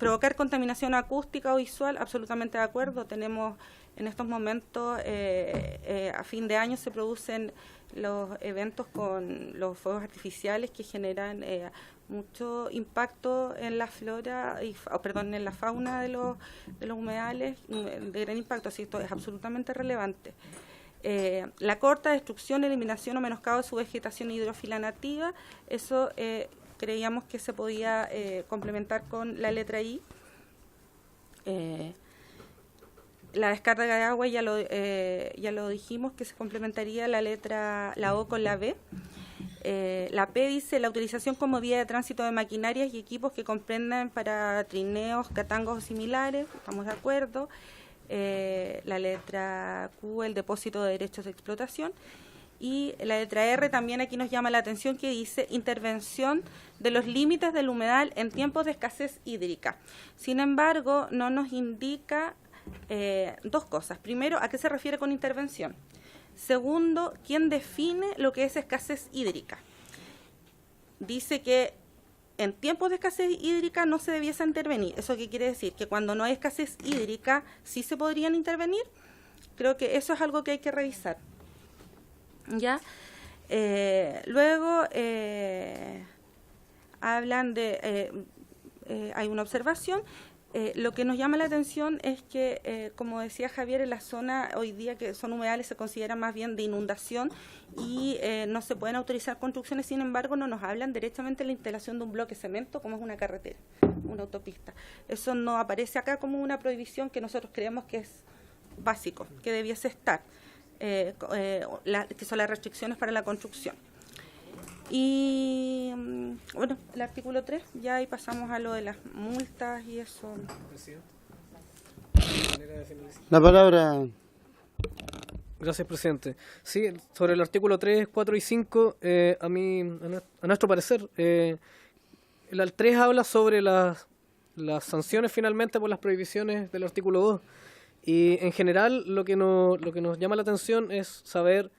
Provocar contaminación acústica o visual, absolutamente de acuerdo. Tenemos en estos momentos, a fin de año se producen los eventos con los fuegos artificiales que generan mucho impacto en la flora, en la fauna de los humedales, de gran impacto, así esto es absolutamente relevante. La corta, destrucción, eliminación o menoscabo de su vegetación hidrófila nativa, eso creíamos que se podía complementar con la letra I. La descarga de agua ya lo dijimos, que se complementaría la O con la B. La P dice la utilización como vía de tránsito de maquinarias y equipos que comprendan para trineos, catangos o similares, estamos de acuerdo. La letra Q, el depósito de derechos de explotación. Y la letra R también aquí nos llama la atención, que dice intervención de los límites del humedal en tiempos de escasez hídrica. Sin embargo, no nos indica dos cosas. Primero, ¿a qué se refiere con intervención? Segundo, ¿quién define lo que es escasez hídrica? Dice que en tiempos de escasez hídrica no se debiese intervenir. ¿Eso qué quiere decir? Que cuando no hay escasez hídrica sí se podrían intervenir. Creo que eso es algo que hay que revisar. ¿Ya? Luego hablan de hay una observación. Lo que nos llama la atención es que, como decía Javier, en la zona hoy día que son humedales se considera más bien de inundación y no se pueden autorizar construcciones, sin embargo no nos hablan directamente de la instalación de un bloque de cemento como es una carretera, una autopista. Eso no aparece acá como una prohibición que nosotros creemos que es básico, que debiese estar, que son las restricciones para la construcción. Y bueno, el artículo 3, ya ahí pasamos a lo de las multas y eso. La palabra. Gracias, presidente. Sí, sobre el artículo 3, 4 y 5, a nuestro parecer, el 3 habla sobre las sanciones finalmente por las prohibiciones del artículo 2. Y en general lo que nos llama la atención es saber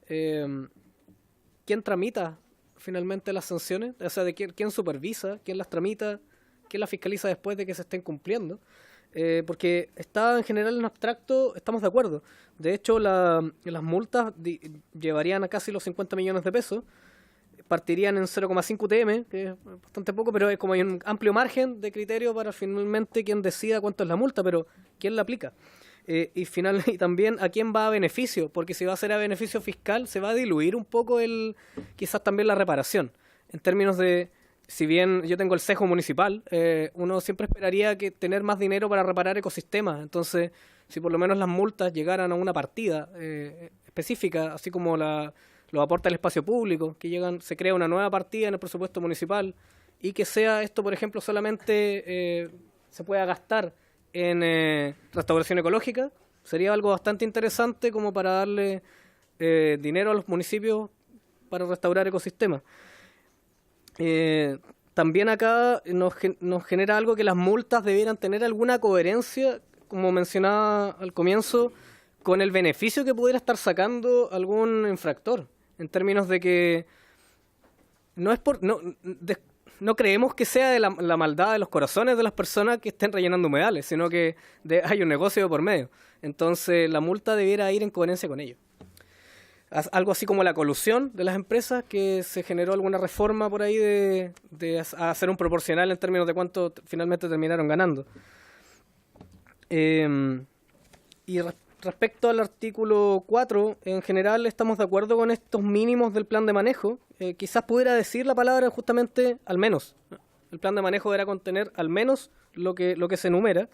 quién tramita finalmente las sanciones, o sea, de quién supervisa, quién las tramita, quién las fiscaliza después de que se estén cumpliendo. Porque está en general en abstracto, estamos de acuerdo. De hecho, las multas llevarían a casi los 50 millones de pesos, partirían en 0,5 UTM, que es bastante poco, pero es como hay un amplio margen de criterio para finalmente quien decida cuánto es la multa, pero quién la aplica. Y también a quién va a beneficio, porque si va a ser a beneficio fiscal, se va a diluir un poco quizás también la reparación, en términos de, si bien yo tengo el cejo municipal, uno siempre esperaría que tener más dinero para reparar ecosistemas. Entonces, si por lo menos las multas llegaran a una partida específica, así como lo aporta el espacio público, que se crea una nueva partida en el presupuesto municipal, y que sea esto, por ejemplo, solamente se pueda gastar en restauración ecológica, sería algo bastante interesante como para darle dinero a los municipios para restaurar ecosistemas. También acá nos genera algo que las multas debieran tener alguna coherencia, como mencionaba al comienzo, con el beneficio que pudiera estar sacando algún infractor, en términos de que no creemos que sea de la maldad de los corazones de las personas que estén rellenando humedales, sino que hay un negocio por medio. Entonces la multa debiera ir en coherencia con ello. Algo así como la colusión de las empresas, que se generó alguna reforma por ahí de hacer un proporcional en términos de cuánto finalmente terminaron ganando. Respecto al artículo 4, en general estamos de acuerdo con estos mínimos del plan de manejo. Quizás pudiera decir la palabra justamente al menos. El plan de manejo deberá contener al menos lo que se enumera.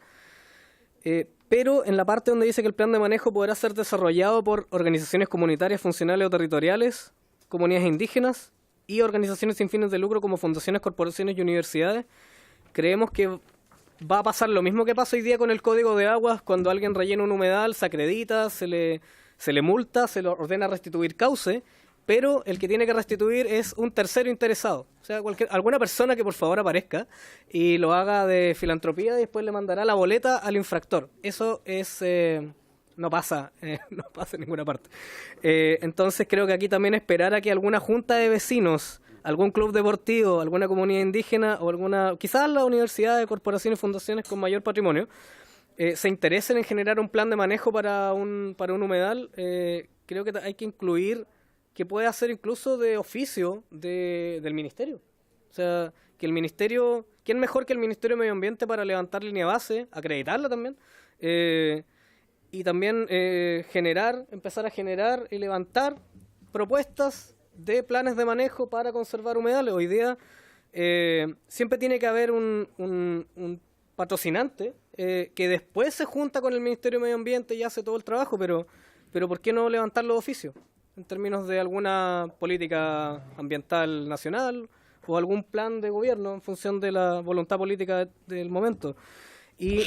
Pero en la parte donde dice que el plan de manejo podrá ser desarrollado por organizaciones comunitarias, funcionales o territoriales, comunidades indígenas y organizaciones sin fines de lucro como fundaciones, corporaciones y universidades, creemos que va a pasar lo mismo que pasa hoy día con el Código de Aguas. Cuando alguien rellena un humedal, se acredita, se le multa, se le ordena restituir cauce, pero el que tiene que restituir es un tercero interesado. O sea, alguna persona que por favor aparezca y lo haga de filantropía y después le mandará la boleta al infractor. Eso no pasa en ninguna parte. Entonces creo que aquí también esperar a que alguna junta de vecinos, algún club deportivo, alguna comunidad indígena o quizás la universidad de corporaciones y fundaciones con mayor patrimonio, se interesen en generar un plan de manejo para un humedal. Creo que hay que incluir que puede hacer incluso de oficio del ministerio. O sea, que el ministerio, ¿quién mejor que el Ministerio de Medio Ambiente para levantar línea base, acreditarla también? Y también empezar a generar y levantar propuestas de planes de manejo para conservar humedales. Hoy día siempre tiene que haber un patrocinante que después se junta con el Ministerio de Medio Ambiente y hace todo el trabajo, pero ¿por qué no levantarlo de oficio? En términos de alguna política ambiental nacional o algún plan de gobierno en función de la voluntad política del momento. Y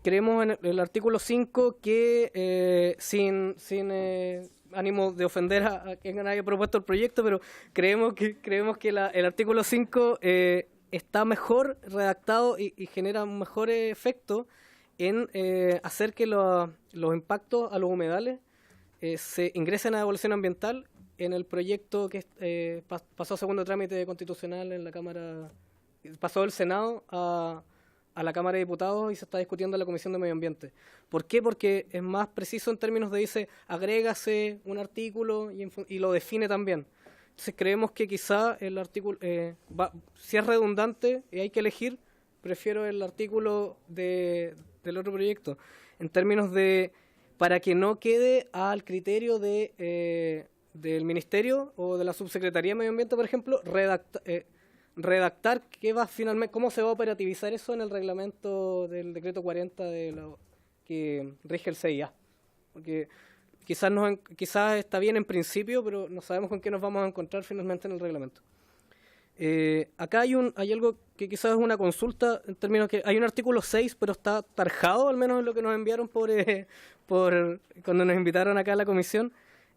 creemos en el artículo 5 que, sin ánimo de ofender a quien haya propuesto el proyecto, pero creemos que el artículo 5 está mejor redactado y genera un mejor efecto en hacer que los impactos a los humedales se ingresen a evaluación ambiental en el proyecto que pasó a segundo trámite constitucional en la Cámara, pasó del Senado a la Cámara de Diputados y se está discutiendo en la Comisión de Medio Ambiente. ¿Por qué? Porque es más preciso en términos de agrégase un artículo y lo define también. Entonces creemos que quizá el artículo, si es redundante y hay que elegir, prefiero el artículo del otro proyecto, en términos de, para que no quede al criterio del Ministerio o de la Subsecretaría de Medio Ambiente, por ejemplo, redactar qué va finalmente, cómo se va a operativizar eso en el reglamento del decreto 40 que rige el CIA. Porque quizás está bien en principio, pero no sabemos con qué nos vamos a encontrar finalmente en el reglamento. Acá hay algo que quizás es una consulta, en términos que hay un artículo 6, pero está tarjado, al menos en lo que nos enviaron cuando nos invitaron acá a la comisión,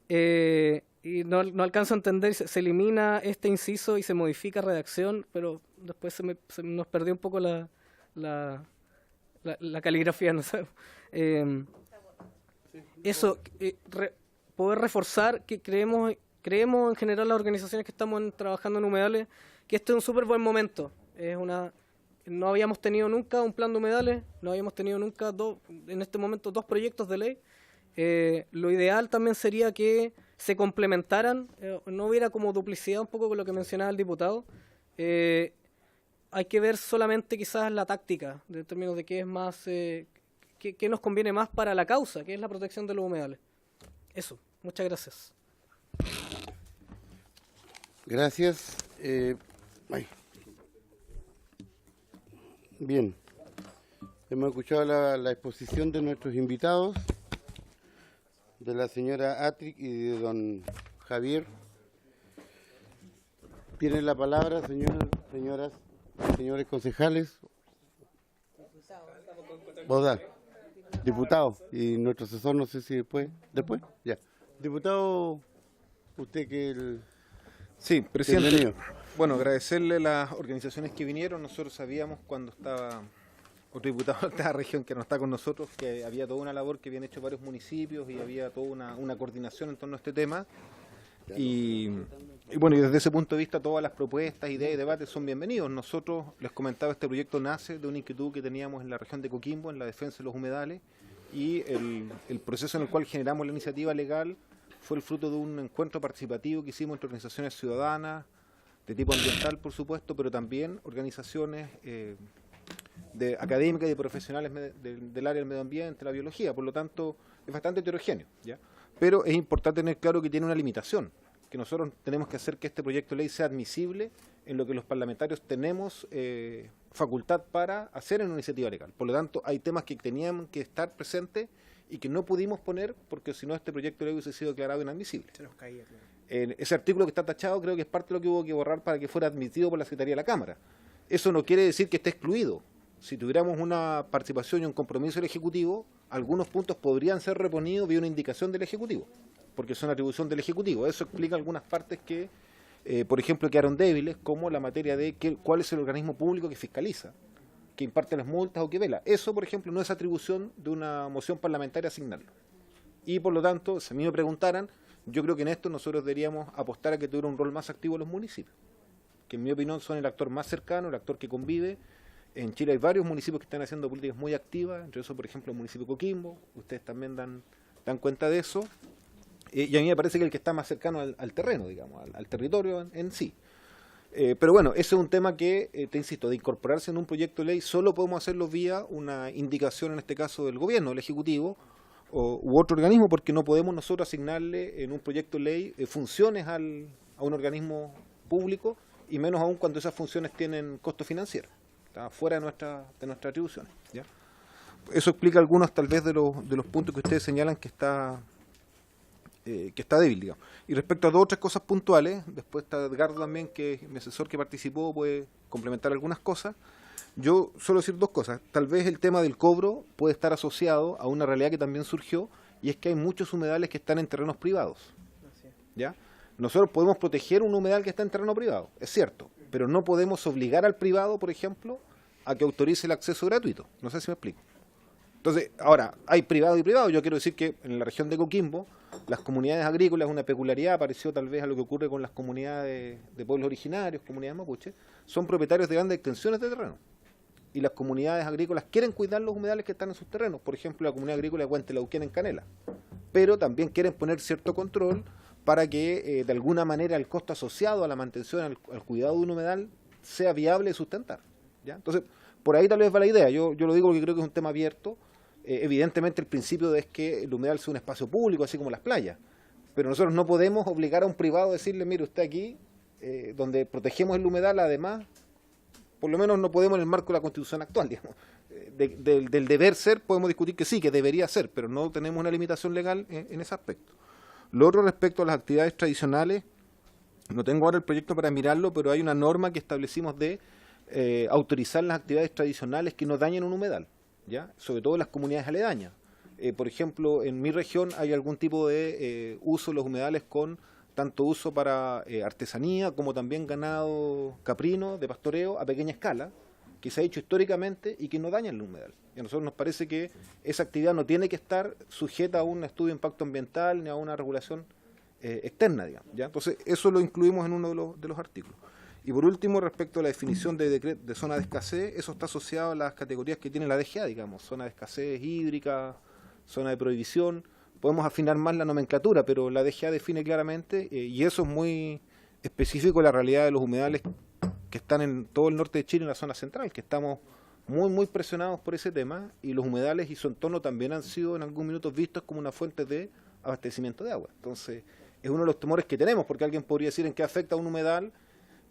y no alcanzo a entender, se elimina este inciso y se modifica redacción, pero después se nos perdió un poco la caligrafía, no sé. Poder reforzar que creemos en general las organizaciones que estamos trabajando en humedales que este es un súper buen momento. No habíamos tenido nunca un plan de humedales, no habíamos tenido nunca en este momento 2 proyectos de ley. Lo ideal también sería que se complementaran, no hubiera como duplicidad, un poco con lo que mencionaba el diputado. Hay que ver solamente quizás la táctica, en términos de qué es más, qué nos conviene más para la causa, que es la protección de los humedales. Eso, muchas gracias. Gracias. Bien, hemos escuchado la exposición de nuestros invitados, de la señora Atric y de don Javier. Tienen la palabra, señoras, señores concejales. Bodal, diputado, y nuestro asesor, no sé si después, ya. Diputado, usted que Sí, presidente. Bienvenido. Bueno, agradecerle a las organizaciones que vinieron. Nosotros sabíamos cuando estaba otro diputado de esta región que no está con nosotros, que había toda una labor que habían hecho varios municipios y había toda una coordinación en torno a este tema. Y bueno, y desde ese punto de vista todas las propuestas, ideas y debates son bienvenidos. Nosotros, les comentaba, este proyecto nace de una inquietud que teníamos en la región de Coquimbo, en la defensa de los humedales, y el proceso en el cual generamos la iniciativa legal fue el fruto de un encuentro participativo que hicimos entre organizaciones ciudadanas, de tipo ambiental, por supuesto, pero también organizaciones académicas y profesionales del área del medio ambiente, la biología. Por lo tanto, es bastante heterogéneo, ¿ya? Pero es importante tener claro que tiene una limitación, que nosotros tenemos que hacer que este proyecto de ley sea admisible en lo que los parlamentarios tenemos facultad para hacer en una iniciativa legal. Por lo tanto, hay temas que tenían que estar presentes y que no pudimos poner porque si no este proyecto de ley hubiese sido declarado inadmisible. Se nos caía, claro. Ese artículo que está tachado creo que es parte de lo que hubo que borrar para que fuera admitido por la Secretaría de la Cámara. Eso no quiere decir que esté excluido. Si tuviéramos una participación y un compromiso del Ejecutivo, algunos puntos podrían ser reponidos vía una indicación del Ejecutivo, porque son atribución del Ejecutivo. Eso explica algunas partes que, por ejemplo, quedaron débiles, como la materia de cuál es el organismo público que fiscaliza, que imparte las multas o que vela. Eso, por ejemplo, no es atribución de una moción parlamentaria asignarlo. Y por lo tanto, si a mí me preguntaran, yo creo que en esto nosotros deberíamos apostar a que tuviera un rol más activo los municipios, que en mi opinión son el actor más cercano, el actor que convive. En Chile hay varios municipios que están haciendo políticas muy activas, entre eso, por ejemplo, el municipio de Coquimbo. Ustedes también dan cuenta de eso. Y a mí me parece que el que está más cercano al terreno, digamos, al territorio en sí. Pero bueno, ese es un tema que, te insisto, de incorporarse en un proyecto de ley, solo podemos hacerlo vía una indicación, en este caso del gobierno, del Ejecutivo, u otro organismo, porque no podemos nosotros asignarle en un proyecto de ley funciones a un organismo público, y menos aún cuando esas funciones tienen costo financiero, está fuera de nuestras atribuciones, ¿ya? Eso explica algunos tal vez de los puntos que ustedes señalan que está débil, digamos. Y respecto a dos otras cosas puntuales, después está Edgardo también, que es mi asesor que participó, puede complementar algunas cosas. Yo suelo decir dos cosas. Tal vez el tema del cobro puede estar asociado a una realidad que también surgió, y es que hay muchos humedales que están en terrenos privados, ¿ya? Nosotros podemos proteger un humedal que está en terreno privado, es cierto, pero no podemos obligar al privado, por ejemplo, a que autorice el acceso gratuito. No sé si me explico. Entonces, ahora, hay privado y privado. Yo quiero decir que en la región de Coquimbo, las comunidades agrícolas, una peculiaridad parecido tal vez a lo que ocurre con las comunidades de pueblos originarios, comunidades mapuche, son propietarios de grandes extensiones de terreno. Y las comunidades agrícolas quieren cuidar los humedales que están en sus terrenos. Por ejemplo, la comunidad agrícola de Huentelauquén en Canela. Pero también quieren poner cierto control para que, de alguna manera, el costo asociado a la mantención, al cuidado de un humedal, sea viable y sustentar, ¿ya? Entonces, por ahí tal vez va la idea. Yo lo digo porque creo que es un tema abierto. Evidentemente el principio es que el humedal sea un espacio público, así como las playas. Pero nosotros no podemos obligar a un privado a decirle, mire, usted aquí, donde protegemos el humedal, además, por lo menos no podemos en el marco de la Constitución actual, digamos. Del deber ser podemos discutir que sí, que debería ser, pero no tenemos una limitación legal en ese aspecto. Lo otro respecto a las actividades tradicionales, no tengo ahora el proyecto para mirarlo, pero hay una norma que establecimos de autorizar las actividades tradicionales que no dañen un humedal, ¿ya? Sobre todo en las comunidades aledañas. Por ejemplo, en mi región hay algún tipo de uso de los humedales con tanto uso para artesanía como también ganado caprino de pastoreo a pequeña escala, que se ha hecho históricamente y que no dañan el humedal. Y a nosotros nos parece que esa actividad no tiene que estar sujeta a un estudio de impacto ambiental ni a una regulación externa, digamos, ¿ya? Entonces, eso lo incluimos en uno de los artículos. Y por último, respecto a la definición de zona de escasez, eso está asociado a las categorías que tiene la DGA, digamos, zona de escasez hídrica, zona de prohibición. Podemos afinar más la nomenclatura, pero la DGA define claramente, y eso es muy específico de la realidad de los humedales que están en todo el norte de Chile, en la zona central, que estamos muy presionados por ese tema, y los humedales y su entorno también han sido en algún minuto vistos como una fuente de abastecimiento de agua. Entonces, es uno de los temores que tenemos, porque alguien podría decir en qué afecta a un humedal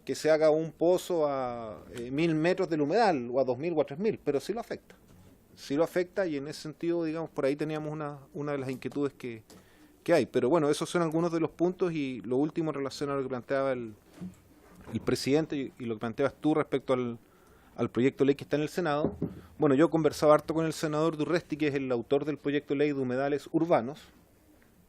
que se haga un pozo a 1000 metros del humedal, o a 2000 o a 3000, pero sí lo afecta. Sí lo afecta, y en ese sentido, digamos, por ahí teníamos una de las inquietudes que hay. Pero bueno, esos son algunos de los puntos, y lo último en relación a lo que planteaba el presidente y lo que planteabas tú respecto al proyecto de ley que está en el Senado. Bueno, yo conversaba harto con el senador Durresti, que es el autor del proyecto de ley de humedales urbanos,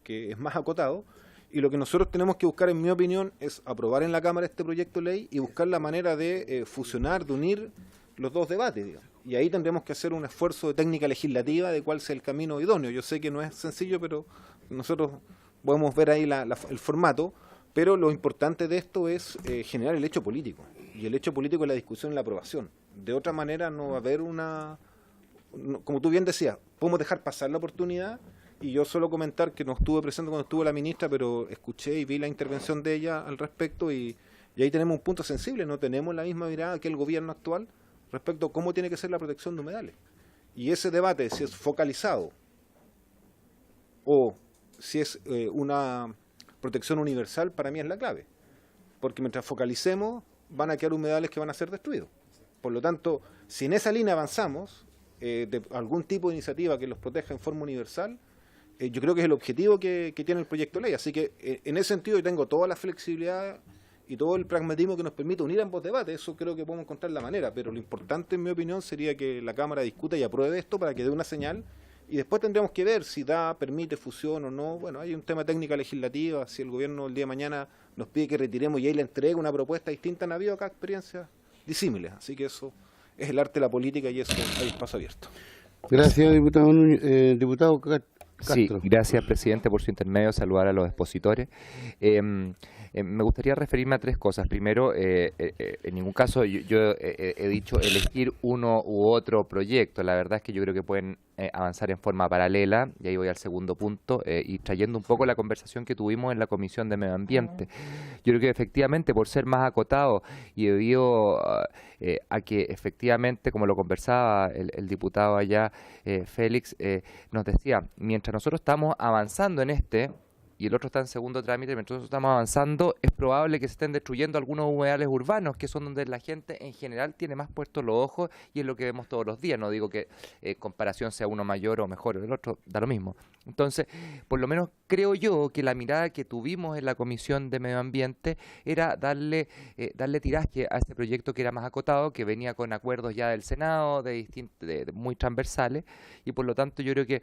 que es más acotado, y lo que nosotros tenemos que buscar, en mi opinión, es aprobar en la Cámara este proyecto de ley y buscar la manera de fusionar, de unir los dos debates, digamos. Y ahí tendremos que hacer un esfuerzo de técnica legislativa de cuál sea el camino idóneo. Yo sé que no es sencillo, pero nosotros podemos ver ahí el formato, pero lo importante de esto es generar el hecho político, y el hecho político es la discusión y la aprobación. De otra manera no va a haber como tú bien decías, podemos dejar pasar la oportunidad. Y yo solo comentar que no estuve presente cuando estuvo la ministra, pero escuché y vi la intervención de ella al respecto, y ahí tenemos un punto sensible. No tenemos la misma mirada que el gobierno actual respecto a cómo tiene que ser la protección de humedales. Y ese debate, si es focalizado o si es una protección universal, para mí es la clave. Porque mientras focalicemos, van a quedar humedales que van a ser destruidos. Por lo tanto, si en esa línea avanzamos, de algún tipo de iniciativa que los proteja en forma universal, yo creo que es el objetivo que tiene el proyecto de ley. Así que en ese sentido yo tengo toda la flexibilidad y todo el pragmatismo que nos permite unir ambos debates. Eso creo que podemos encontrar la manera, pero lo importante, en mi opinión, sería que la Cámara discuta y apruebe esto para que dé una señal, y después tendremos que ver si permite fusión o no. Bueno, hay un tema de técnica legislativa. Si el gobierno el día de mañana nos pide que retiremos y ahí le entregue una propuesta distinta, han habido acá experiencias disímiles. Así que eso es el arte de la política, y eso hay espacio abierto. Gracias, diputado Castro. Sí, gracias, presidente, por su intermedio. Saludar a los expositores. Me gustaría referirme a tres cosas. Primero, en ningún caso yo he dicho elegir uno u otro proyecto. La verdad es que yo creo que pueden avanzar en forma paralela, y ahí voy al segundo punto, y trayendo un poco la conversación que tuvimos en la Comisión de Medio Ambiente. Yo creo que efectivamente, por ser más acotado y debido a que efectivamente, como lo conversaba el diputado allá, Félix, nos decía, mientras nosotros estamos avanzando en y el otro está en segundo trámite, mientras nosotros estamos avanzando, es probable que se estén destruyendo algunos humedales urbanos, que son donde la gente en general tiene más puestos los ojos, y es lo que vemos todos los días. No digo que comparación sea uno mayor o mejor, el otro da lo mismo. Entonces, por lo menos creo yo que la mirada que tuvimos en la Comisión de Medio Ambiente era darle tiraje a este proyecto que era más acotado, que venía con acuerdos ya del Senado, muy transversales, y por lo tanto yo creo que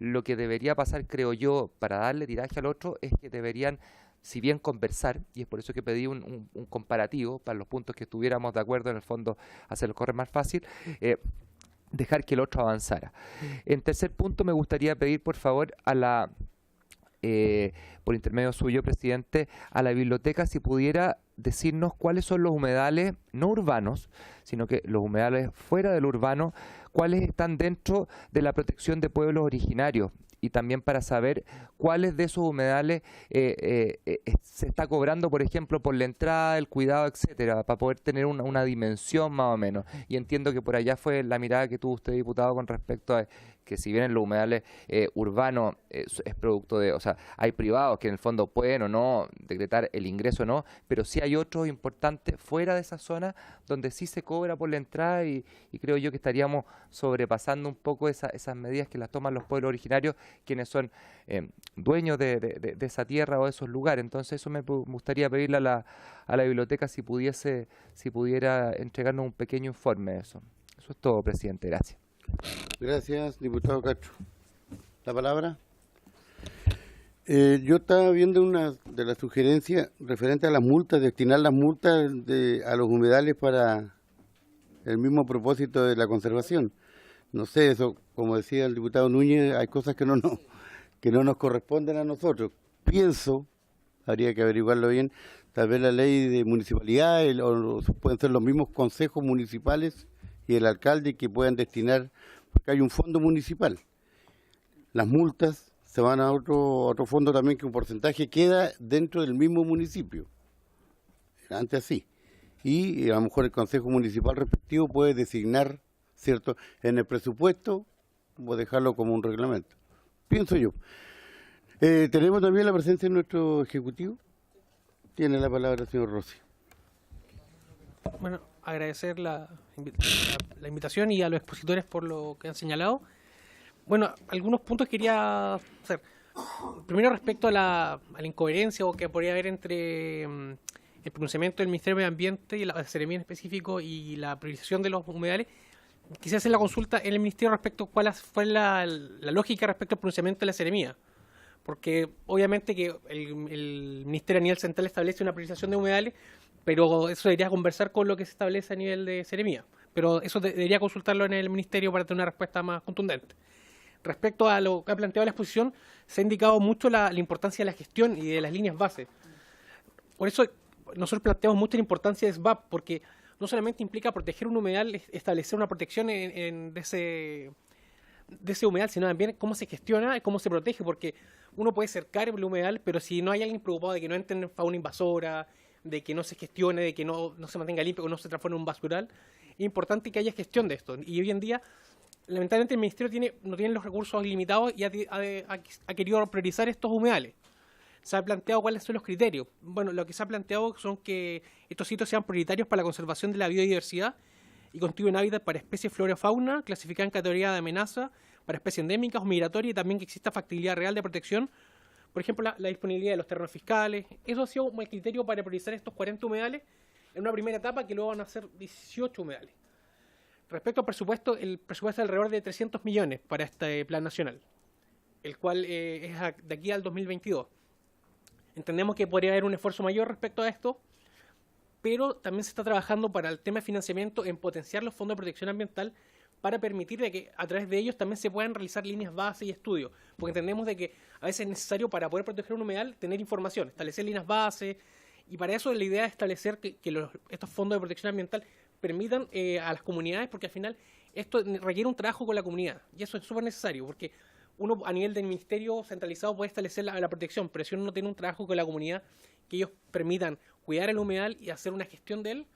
lo que debería pasar, creo yo, para darle tiraje al otro, es que deberían, si bien conversar, y es por eso que pedí un comparativo, para los puntos que estuviéramos de acuerdo, en el fondo hacerlo correr más fácil, dejar que el otro avanzara. En tercer punto, me gustaría pedir, por favor, por intermedio suyo, presidente, a la biblioteca, si pudiera decirnos cuáles son los humedales no urbanos, sino que los humedales fuera del urbano, cuáles están dentro de la protección de pueblos originarios, y también para saber cuáles de esos humedales se está cobrando, por ejemplo, por la entrada, el cuidado, etcétera, para poder tener una dimensión más o menos. Y entiendo que por allá fue la mirada que tuvo usted, diputado, con respecto a que si bien en los humedales urbanos es producto de, o sea, hay privados que en el fondo pueden o no decretar el ingreso o no, pero sí hay otros importantes fuera de esa zona donde sí se cobra por la entrada, y creo yo que estaríamos sobrepasando un poco esas medidas que las toman los pueblos originarios, quienes son dueños de esa tierra o de esos lugares. Entonces eso me gustaría pedirle a la biblioteca si pudiera entregarnos un pequeño informe de eso. Eso es todo, presidente. Gracias. Gracias, diputado Castro. ¿La palabra? Yo estaba viendo una de las sugerencias referente a las multas, destinar las multas a los humedales para el mismo propósito de la conservación. No sé, eso, como decía el diputado Núñez, hay cosas que no nos corresponden a nosotros. Pienso, habría que averiguarlo bien, tal vez la ley de municipalidad o pueden ser los mismos consejos municipales y el alcalde que puedan destinar, porque hay un fondo municipal. Las multas se van a otro fondo también, que un porcentaje queda dentro del mismo municipio. Antes así. Y a lo mejor el consejo municipal respectivo puede designar, ¿cierto?, en el presupuesto o dejarlo como un reglamento. Pienso yo. Tenemos también la presencia de nuestro ejecutivo. Tiene la palabra el señor Rossi. Bueno, agradecer la invitación y a los expositores por lo que han señalado. Bueno, algunos puntos quería hacer. Primero, respecto a la incoherencia o que podría haber entre el pronunciamiento del Ministerio de Medio Ambiente y la Seremía en específico y la priorización de los humedales. Quisiera hacer la consulta en el Ministerio respecto a cuál fue la lógica respecto al pronunciamiento de la Seremía. Porque obviamente que el Ministerio a nivel central establece una priorización de humedales, pero eso debería conversar con lo que se establece a nivel de Seremía. Pero eso debería consultarlo en el Ministerio para tener una respuesta más contundente. Respecto a lo que ha planteado la exposición, se ha indicado mucho la importancia de la gestión y de las líneas base. Por eso nosotros planteamos mucho la importancia de SBAP, porque no solamente implica proteger un humedal, establecer una protección de ese humedal, sino también cómo se gestiona y cómo se protege, porque uno puede cercar el humedal, pero si no hay alguien preocupado de que no entre en fauna invasora, de que no se gestione, de que no se mantenga limpio, que no se transforme en un basural, es importante que haya gestión de esto. Y hoy en día, lamentablemente, el Ministerio no tiene los recursos limitados y ha querido priorizar estos humedales. Se ha planteado cuáles son los criterios. Bueno, lo que se ha planteado son que estos sitios sean prioritarios para la conservación de la biodiversidad y constituyen hábitat para especies flora y fauna, clasificadas en categoría de amenaza, para especies endémicas o migratorias, y también que exista factibilidad real de protección. Por ejemplo, la disponibilidad de los terrenos fiscales. Eso ha sido el criterio para priorizar estos 40 humedales en una primera etapa, que luego van a ser 18 humedales. Respecto al presupuesto, el presupuesto es alrededor de 300 millones para este plan nacional, el cual es de aquí al 2022. Entendemos que podría haber un esfuerzo mayor respecto a esto, pero también se está trabajando para el tema de financiamiento en potenciar los fondos de protección ambiental para permitir de que a través de ellos también se puedan realizar líneas base y estudios, porque entendemos de que a veces es necesario, para poder proteger un humedal, tener información, establecer líneas base, y para eso la idea es establecer que estos fondos de protección ambiental permitan a las comunidades, porque al final esto requiere un trabajo con la comunidad, y eso es súper necesario, porque uno a nivel del ministerio centralizado puede establecer la protección, pero si uno no tiene un trabajo con la comunidad, que ellos permitan cuidar el humedal y hacer una gestión de él,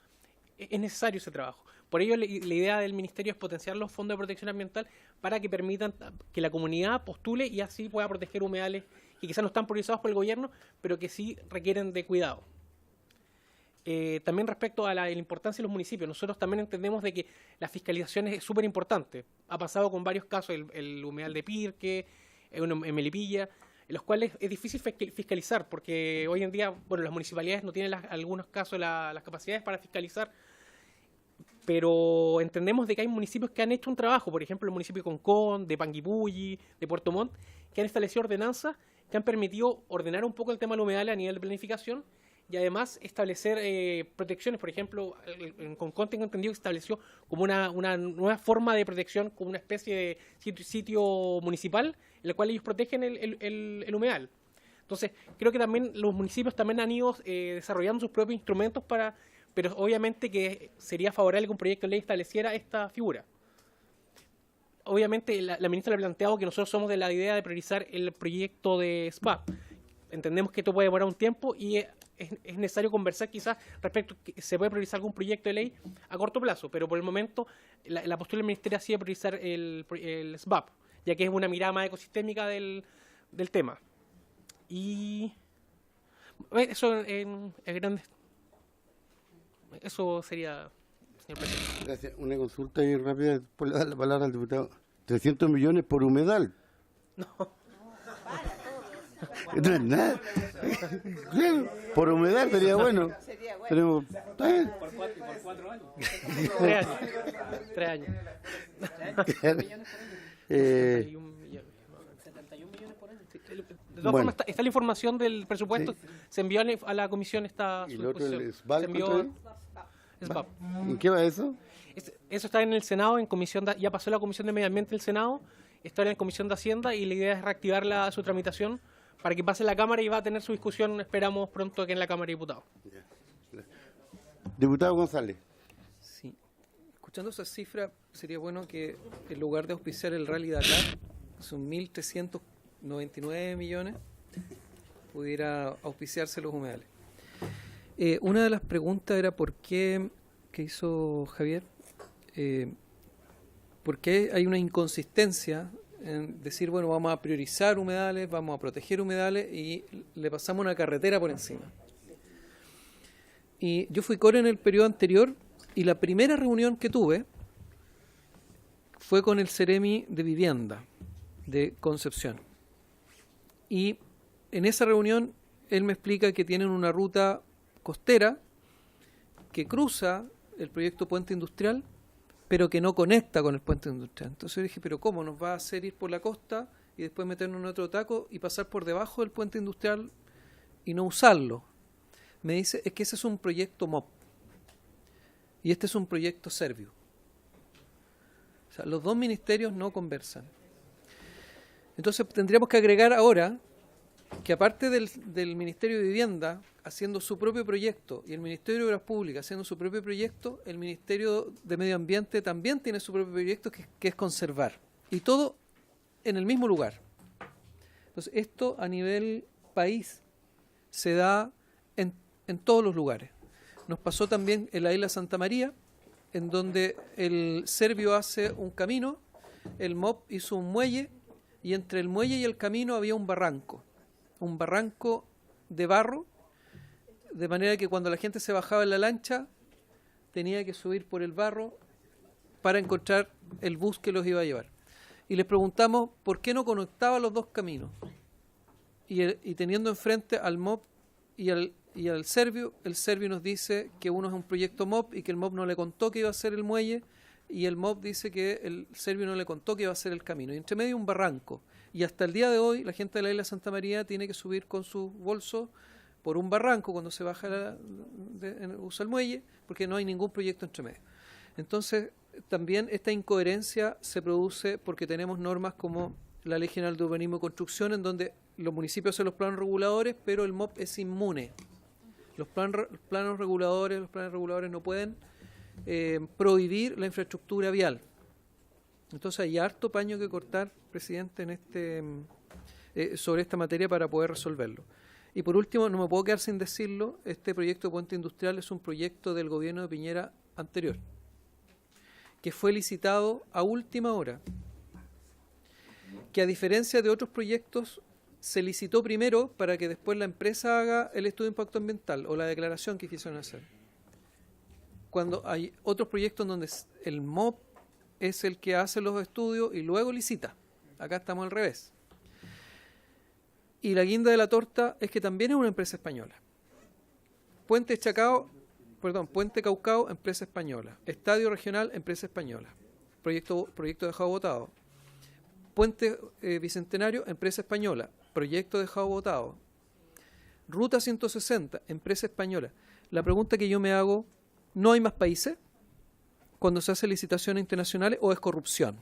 es necesario ese trabajo. Por ello, la idea del ministerio es potenciar los fondos de protección ambiental para que permitan que la comunidad postule y así pueda proteger humedales que quizás no están priorizados por el gobierno, pero que sí requieren de cuidado. También respecto a la importancia de los municipios, nosotros también entendemos de que la fiscalización es súper importante. Ha pasado con varios casos, el humedal de Pirque, en Melipilla, en los cuales es difícil fiscalizar, porque hoy en día, bueno, las municipalidades no tienen en algunos casos las capacidades para fiscalizar, pero entendemos de que hay municipios que han hecho un trabajo, por ejemplo el municipio de Concón, de Panguipulli, de Puerto Montt, que han establecido ordenanzas que han permitido ordenar un poco el tema del humedal a nivel de planificación y además establecer protecciones. Por ejemplo, en Concón tengo entendido que estableció como una nueva forma de protección, como una especie de sitio municipal en el cual ellos protegen el humedal. Entonces, creo que también los municipios también han ido desarrollando sus propios instrumentos pero obviamente que sería favorable que un proyecto de ley estableciera esta figura. obviamente la ministra le ha planteado que nosotros somos de la idea de priorizar el proyecto de SBAP. Entendemos que esto puede demorar un tiempo y es necesario conversar quizás respecto a que se puede priorizar algún proyecto de ley a corto plazo, pero por el momento la postura del Ministerio ha sido priorizar el SBAP, ya que es una mirada más ecosistémica del tema. Y eso en grandes... Eso sería, señor presidente. Gracias. Una consulta bien rápida, por dar la palabra al diputado. 300 millones por humedal. No. No es nada. Claro, por humedal sería bueno. Pero, Por 4 años. 3 años. 3 años. 71 millones por año. De todas formas, está la información del presupuesto. Sí. Se envió a la comisión esta ¿Y el otro, exposición. el SBAP, Se envió cuánto SBAP. ¿En qué va eso? Eso está en el Senado, en comisión ya pasó la Comisión de Medio Ambiente del Senado, está en la Comisión de Hacienda y la idea es reactivar su tramitación para que pase en la Cámara y va a tener su discusión, esperamos pronto que en la Cámara de Diputados. Diputado González. Sí. Escuchando esa cifra, sería bueno que en lugar de auspiciar el Rally Dakar, son 1.399 millones, pudiera auspiciarse los humedales. Una de las preguntas era por qué, que hizo Javier, por qué hay una inconsistencia en decir, bueno, vamos a priorizar humedales, vamos a proteger humedales y le pasamos una carretera por encima. Y yo fui core en el periodo anterior y la primera reunión que tuve fue con el Ceremi de Vivienda de Concepción. Y en esa reunión él me explica que tienen una ruta costera que cruza el proyecto Puente Industrial, pero que no conecta con el Puente Industrial. Entonces yo dije, pero ¿cómo? ¿Nos va a hacer ir por la costa y después meternos en otro taco y pasar por debajo del Puente Industrial y no usarlo? Me dice, es que ese es un proyecto MOP y este es un proyecto serbio. O sea, los dos ministerios no conversan. Entonces tendríamos que agregar ahora que aparte del Ministerio de Vivienda haciendo su propio proyecto y el Ministerio de Obras Públicas haciendo su propio proyecto, el Ministerio de Medio Ambiente también tiene su propio proyecto que es conservar. Y todo en el mismo lugar. Entonces esto a nivel país se da en todos los lugares. Nos pasó también en la isla Santa María, en donde el serbio hace un camino, el MOP hizo un muelle, y entre el muelle y el camino había un barranco de barro, de manera que cuando la gente se bajaba en la lancha, tenía que subir por el barro para encontrar el bus que los iba a llevar. Y les preguntamos por qué no conectaba los dos caminos. Y teniendo enfrente al MOP y al serbio, el serbio nos dice que uno es un proyecto MOP y que el MOP no le contó que iba a ser el muelle, y el MOP dice que el serbio no le contó que iba a ser el camino. Y entre medio un barranco. Y hasta el día de hoy, la gente de la isla Santa María tiene que subir con sus bolsos por un barranco cuando se baja usa el muelle, porque no hay ningún proyecto entre medio. Entonces, también esta incoherencia se produce porque tenemos normas como la Ley General de Urbanismo y Construcción, en donde los municipios hacen los planos reguladores, pero el MOP es inmune. Los planos reguladores no pueden prohibir la infraestructura vial. Entonces hay harto paño que cortar, presidente, sobre esta materia para poder resolverlo. Y por último, no me puedo quedar sin decirlo, este proyecto de puente industrial es un proyecto del gobierno de Piñera anterior, que fue licitado a última hora, que a diferencia de otros proyectos se licitó primero para que después la empresa haga el estudio de impacto ambiental o la declaración que quisieron hacer. Cuando hay otros proyectos donde el MOP es el que hace los estudios y luego licita. Acá estamos al revés. Y la guinda de la torta es que también es una empresa española. Puente Caucao, empresa española. Estadio Regional, empresa española. Proyecto dejado votado. Puente Bicentenario, empresa española. Proyecto dejado votado. Ruta 160, empresa española. La pregunta que yo me hago, ¿no hay más países cuando se hace licitaciones internacionales o es corrupción?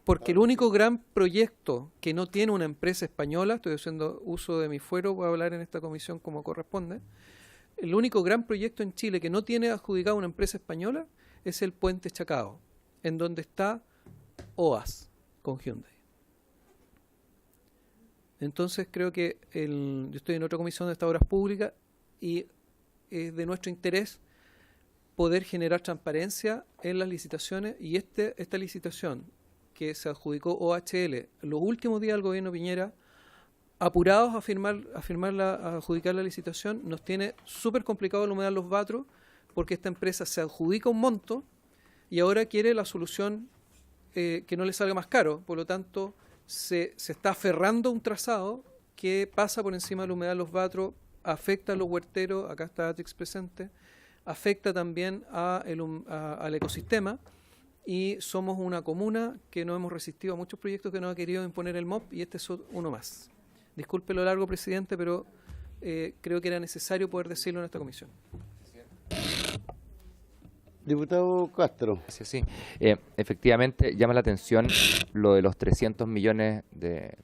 Porque el único gran proyecto que no tiene una empresa española, estoy haciendo uso de mi fuero, voy a hablar en esta comisión como corresponde, el único gran proyecto en Chile que no tiene adjudicado una empresa española es el Puente Chacao, en donde está OAS con Hyundai. Entonces creo que yo estoy en otra comisión de estas obras públicas y es de nuestro interés poder generar transparencia en las licitaciones, y esta licitación que se adjudicó OHL los últimos días del gobierno Piñera, apurados a adjudicar la licitación, nos tiene súper complicado el humedal Los Batros, porque esta empresa se adjudica un monto y ahora quiere la solución que no le salga más caro. Por lo tanto, se está aferrando a un trazado que pasa por encima del humedal Los Batros, afecta a los huerteros, acá está Atrix presente, afecta también al ecosistema, y somos una comuna que no hemos resistido a muchos proyectos que nos ha querido imponer el MOP, y este es uno más. Disculpe lo largo, presidente, pero creo que era necesario poder decirlo en esta comisión. Diputado Castro. Sí. Efectivamente, llama la atención lo de los 300 millones de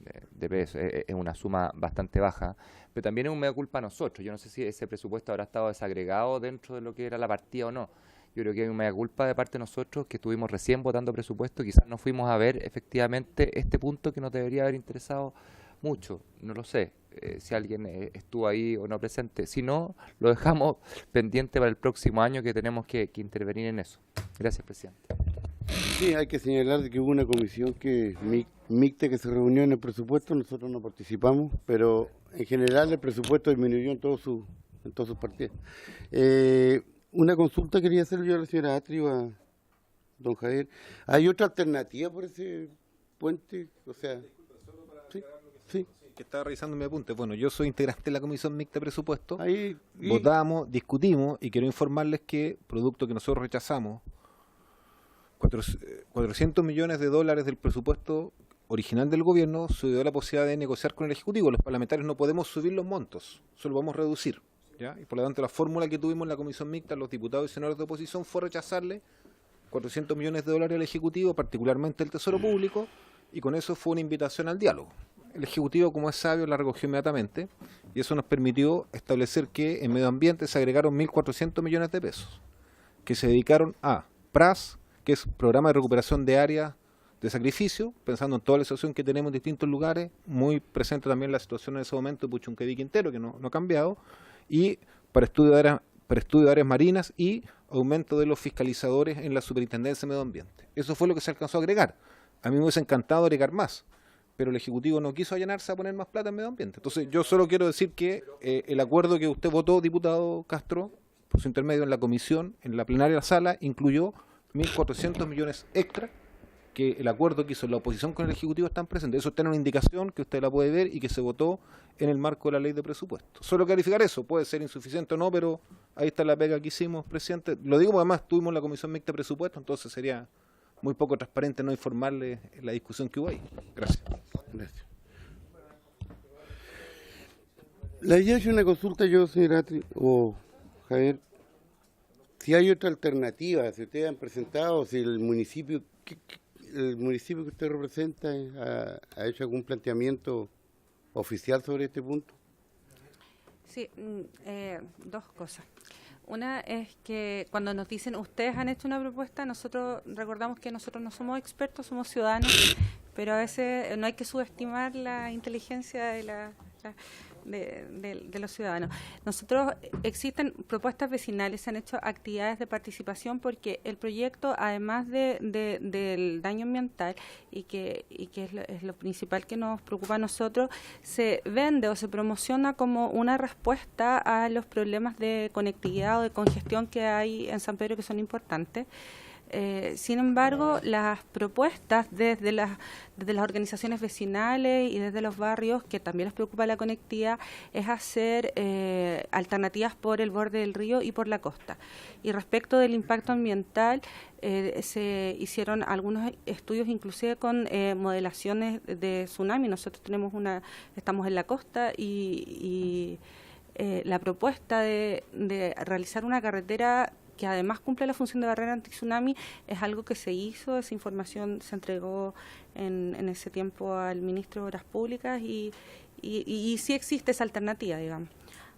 pesos. Es una suma bastante baja, pero también es un mea culpa a nosotros. Yo no sé si ese presupuesto habrá estado desagregado dentro de lo que era la partida o no. Yo creo que hay un mea culpa de parte de nosotros, que estuvimos recién votando presupuesto, quizás no fuimos a ver efectivamente este punto que nos debería haber interesado mucho. No lo sé si alguien estuvo ahí o no presente. Si no, lo dejamos pendiente para el próximo año, que tenemos que intervenir en eso. Gracias, presidente. Sí, hay que señalar que hubo una comisión mixta que se reunió en el presupuesto. Nosotros no participamos, pero en general el presupuesto disminuyó en todas sus partidas. Una consulta quería hacer yo a la señora Atri o a don Javier. ¿Hay otra alternativa por ese puente? O sea, sí. Que estaba revisando mi apunte. Bueno, yo soy integrante de la Comisión Mixta de Presupuesto. Y votamos, discutimos, y quiero informarles que, producto que nosotros rechazamos, 400 millones de dólares del presupuesto original del gobierno, se dio la posibilidad de negociar con el Ejecutivo. Los parlamentarios no podemos subir los montos, solo vamos a reducir, ¿ya? Y por lo tanto la fórmula que tuvimos en la Comisión Mixta, los diputados y senadores de oposición, fue rechazarle 400 millones de dólares al Ejecutivo, particularmente al Tesoro Público, y con eso fue una invitación al diálogo. El Ejecutivo, como es sabio, la recogió inmediatamente, y eso nos permitió establecer que en medio ambiente se agregaron 1.400 millones de pesos, que se dedicaron a PRAS, que es Programa de Recuperación de Áreas de Sacrificio, pensando en toda la situación que tenemos en distintos lugares, muy presente también la situación en ese momento de Puchunquedí y Quintero, que no ha cambiado, y para estudio de áreas marinas y aumento de los fiscalizadores en la Superintendencia de Medio Ambiente. Eso fue lo que se alcanzó a agregar. A mí me hubiese encantado agregar más, pero el Ejecutivo no quiso allanarse a poner más plata en medio ambiente. Entonces yo solo quiero decir que el acuerdo que usted votó, diputado Castro, por su intermedio en la comisión, en la plenaria de la sala, incluyó 1.400 millones extra, que el acuerdo que hizo la oposición con el Ejecutivo están presentes. Eso tiene una indicación que usted la puede ver y que se votó en el marco de la ley de presupuesto. Solo clarificar eso, puede ser insuficiente o no, pero ahí está la pega que hicimos, presidente. Lo digo porque además tuvimos la comisión mixta de presupuesto, entonces sería muy poco transparente no informarle la discusión que hubo ahí. Gracias. Gracias. La idea es una consulta yo, señora Atri, o Javier, si hay otra alternativa, si ustedes han presentado, si el municipio que usted representa ha hecho algún planteamiento oficial sobre este punto. Sí, dos cosas. Una es que cuando nos dicen ustedes han hecho una propuesta, nosotros recordamos que nosotros no somos expertos, somos ciudadanos, pero a veces no hay que subestimar la inteligencia de los ciudadanos. Nosotros existen propuestas vecinales, se han hecho actividades de participación porque el proyecto, además del daño ambiental y que es lo principal que nos preocupa a nosotros, se vende o se promociona como una respuesta a los problemas de conectividad o de congestión que hay en San Pedro, que son importantes. Sin embargo, las propuestas desde las organizaciones vecinales y desde los barrios, que también les preocupa la conectividad, es hacer alternativas por el borde del río y por la costa. Y respecto del impacto ambiental, se hicieron algunos estudios inclusive con modelaciones de tsunami. Nosotros estamos en la costa y la propuesta de realizar una carretera que además cumple la función de barrera anti-tsunami es algo que se hizo, esa información se entregó en ese tiempo al ministro de Obras Públicas y sí existe esa alternativa, digamos.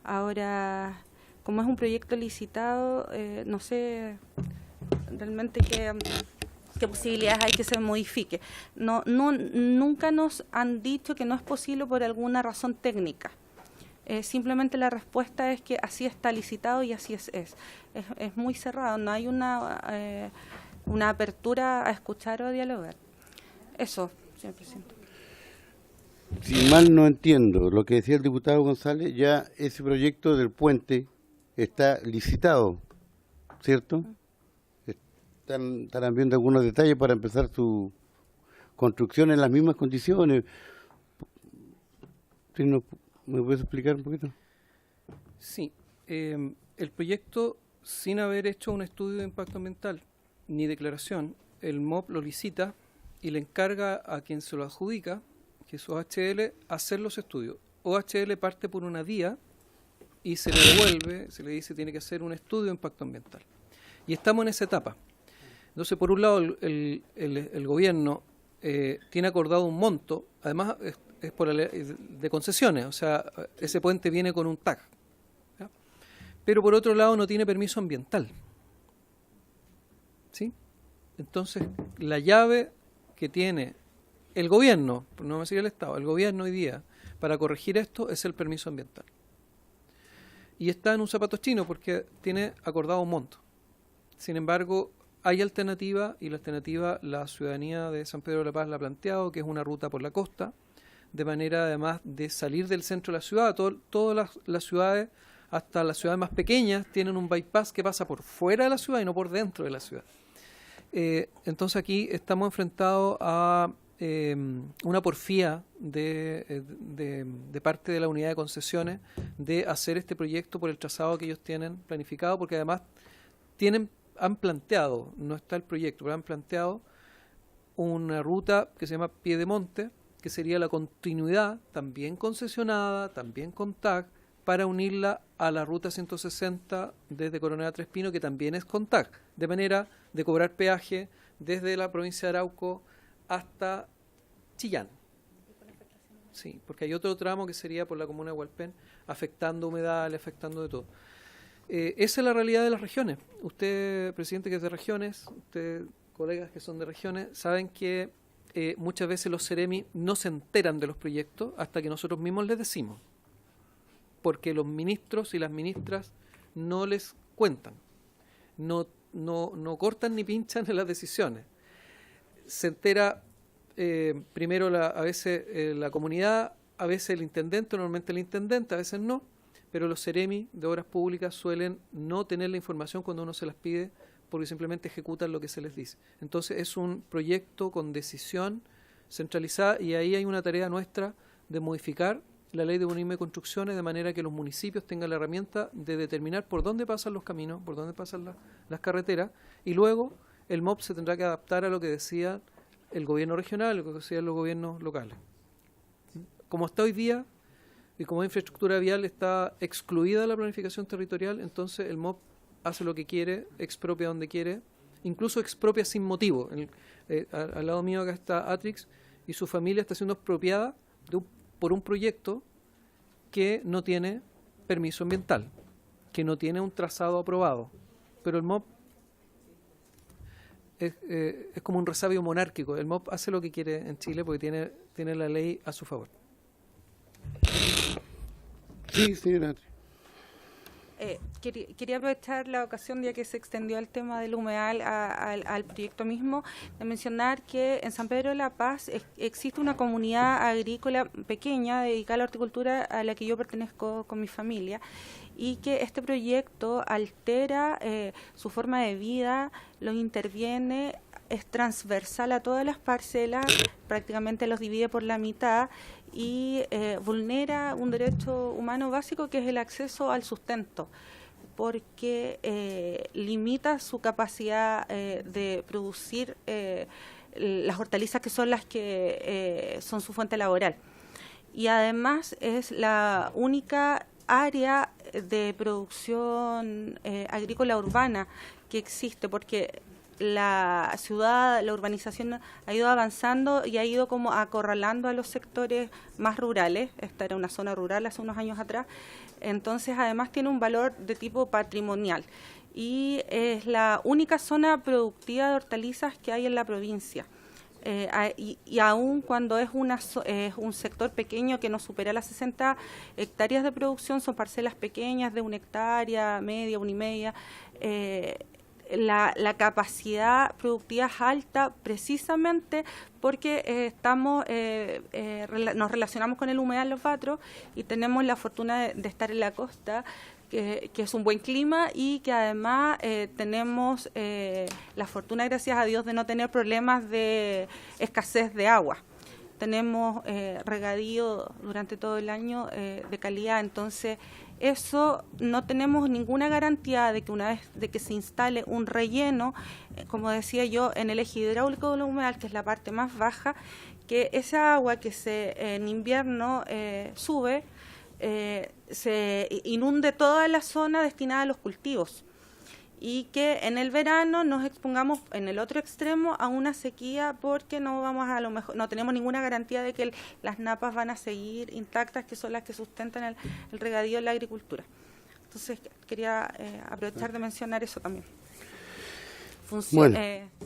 Ahora, como es un proyecto licitado, no sé realmente qué posibilidades hay que se modifique. Nunca nos han dicho que no es posible por alguna razón técnica. Simplemente la respuesta es que así está licitado y así es muy cerrado, no hay una apertura a escuchar o a dialogar. Eso, señor presidente. Si mal no entiendo lo que decía el diputado González, ya ese proyecto del puente está licitado, ¿cierto? Estarán viendo algunos detalles para empezar su construcción en las mismas condiciones. ¿Sí, no, ¿me puedes explicar un poquito? Sí, el proyecto, sin haber hecho un estudio de impacto ambiental ni declaración, el MOP lo licita y le encarga a quien se lo adjudica, que es OHL, hacer los estudios. OHL parte por una vía y se le devuelve, se le dice tiene que hacer un estudio de impacto ambiental. Y estamos en esa etapa. Entonces, por un lado, el gobierno tiene acordado un monto, además es por la ley de concesiones, o sea, ese puente viene con un TAC, ¿ya? Pero por otro lado no tiene permiso ambiental, ¿sí? Entonces, la llave que tiene el gobierno, por no decir el Estado, el gobierno hoy día, para corregir esto es el permiso ambiental. Y está en un zapato chino porque tiene acordado un monto. Sin embargo, hay alternativa, y la alternativa la ciudadanía de San Pedro de la Paz la ha planteado, que es una ruta por la costa, de manera además de salir del centro de la ciudad. Todas las ciudades, hasta las ciudades más pequeñas, tienen un bypass que pasa por fuera de la ciudad y no por dentro de la ciudad. Entonces aquí estamos enfrentados a una porfía de parte de la unidad de concesiones de hacer este proyecto por el trazado que ellos tienen planificado, porque además han planteado, no está el proyecto, pero han planteado una ruta que se llama Piedemonte, que sería la continuidad, también concesionada, también con TAC, para unirla a la ruta 160 desde Coronel a Tres Pinos, que también es con TAC, de manera de cobrar peaje desde la provincia de Arauco hasta Chillán. Sí, porque hay otro tramo que sería por la comuna de Hualpén, afectando humedales, afectando de todo. Esa es la realidad de las regiones. Usted, presidente, que es de regiones, usted, colegas que son de regiones, saben que muchas veces los Ceremi no se enteran de los proyectos hasta que nosotros mismos les decimos, porque los ministros y las ministras no les cuentan, no cortan ni pinchan en las decisiones. Se entera primero a veces la comunidad, a veces el intendente, normalmente el intendente, a veces no, pero los Ceremi de Obras Públicas suelen no tener la información cuando uno se las pide, porque simplemente ejecutan lo que se les dice. Entonces es un proyecto con decisión centralizada, y ahí hay una tarea nuestra de modificar la ley de urbanismo y construcciones de manera que los municipios tengan la herramienta de determinar por dónde pasan los caminos, por dónde pasan las carreteras, y luego el MOP se tendrá que adaptar a lo que decía el gobierno regional, lo que decían los gobiernos locales. Como está hoy día, y como infraestructura vial está excluida de la planificación territorial, entonces el MOP hace lo que quiere, expropia donde quiere, incluso expropia sin motivo. Al lado mío acá está Atrix, y su familia está siendo expropiada por un proyecto que no tiene permiso ambiental, que no tiene un trazado aprobado. Pero el MOP es como un resabio monárquico. El MOP hace lo que quiere en Chile porque tiene la ley a su favor. Sí, señora. Quería aprovechar la ocasión, ya que se extendió el tema del humedal al proyecto mismo, de mencionar que en San Pedro de la Paz existe una comunidad agrícola pequeña dedicada a la horticultura a la que yo pertenezco con mi familia, y que este proyecto altera su forma de vida, los interviene, es transversal a todas las parcelas, prácticamente los divide por la mitad, y vulnera un derecho humano básico, que es el acceso al sustento, porque limita su capacidad de producir las hortalizas, que son las que son su fuente laboral. Y además es la única área de producción agrícola urbana que existe, porque la ciudad, la urbanización ha ido avanzando y ha ido como acorralando a los sectores más rurales. Esta era una zona rural hace unos años atrás. Entonces, además tiene un valor de tipo patrimonial. y es la única zona productiva de hortalizas que hay en la provincia. Y aún cuando es un sector pequeño que no supera las 60 hectáreas de producción, son parcelas pequeñas de 1 hectárea, media, 1,5. La capacidad productiva es alta precisamente porque nos relacionamos con el humedal Los Batros y tenemos la fortuna de estar en la costa, que es un buen clima, y que además tenemos la fortuna, gracias a Dios, de no tener problemas de escasez de agua. Tenemos regadío durante todo el año de calidad, entonces eso no tenemos ninguna garantía de que una vez de que se instale un relleno, como decía yo, en el eje hidráulico del humedal, que es la parte más baja, que esa agua que en invierno sube, se inunde toda la zona destinada a los cultivos, y que en el verano nos expongamos en el otro extremo a una sequía, porque no tenemos ninguna garantía de que las napas van a seguir intactas, que son las que sustentan el regadío en la agricultura. Entonces quería aprovechar de mencionar eso también.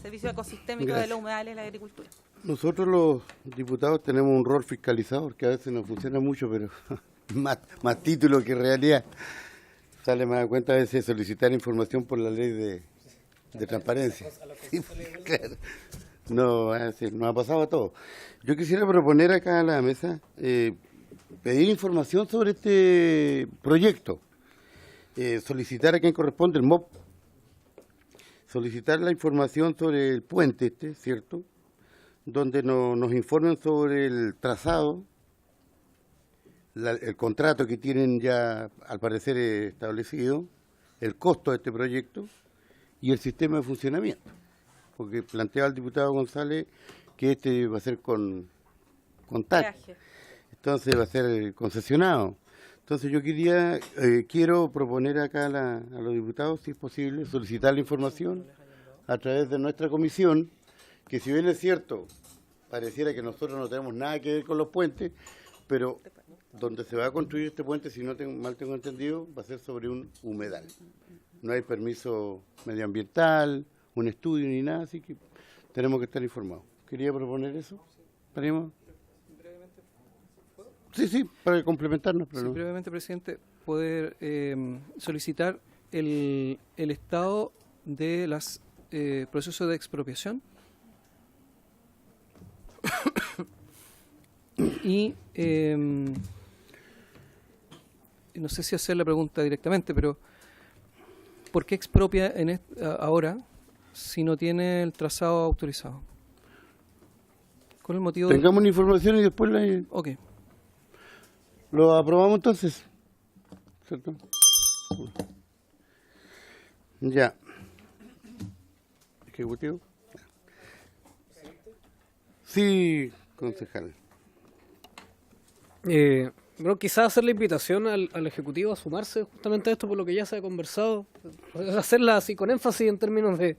Servicio ecosistémico de los humedales en la agricultura. Nosotros los diputados tenemos un rol fiscalizador que a veces no funciona mucho, pero más título que realidad. Sale más a cuenta a veces solicitar información por la ley de transparencia. Sí, claro. No, nos ha pasado a todos. Yo quisiera proponer acá a la mesa pedir información sobre este proyecto, solicitar a quien corresponde, el MOP, solicitar la información sobre el puente ¿cierto?, donde nos informen sobre el trazado, el contrato que tienen ya al parecer establecido, el costo de este proyecto y el sistema de funcionamiento, porque planteaba el diputado González que este va a ser con TAC, entonces va a ser concesionado. Entonces yo quiero proponer acá a los diputados, si es posible, solicitar la información a través de nuestra comisión, que si bien es cierto, pareciera que nosotros no tenemos nada que ver con los puentes, pero donde se va a construir este puente, si no mal tengo entendido, va a ser sobre un humedal. No hay permiso medioambiental, un estudio ni nada, así que tenemos que estar informados. Quería proponer eso. ¿Paremos? Sí, para complementarnos. Pero sí, no. Brevemente, presidente, poder solicitar el estado de los procesos de expropiación y no sé si hacer la pregunta directamente, pero ¿por qué expropia ahora si no tiene el trazado autorizado? ¿Cuál es el motivo? Tengamos una información y después Ok. Lo aprobamos entonces, ¿cierto? Ya. ¿Ejecutivo? Sí, concejal. Bueno, quizás hacer la invitación al Ejecutivo a sumarse justamente a esto, por lo que ya se ha conversado, hacerla así con énfasis en términos de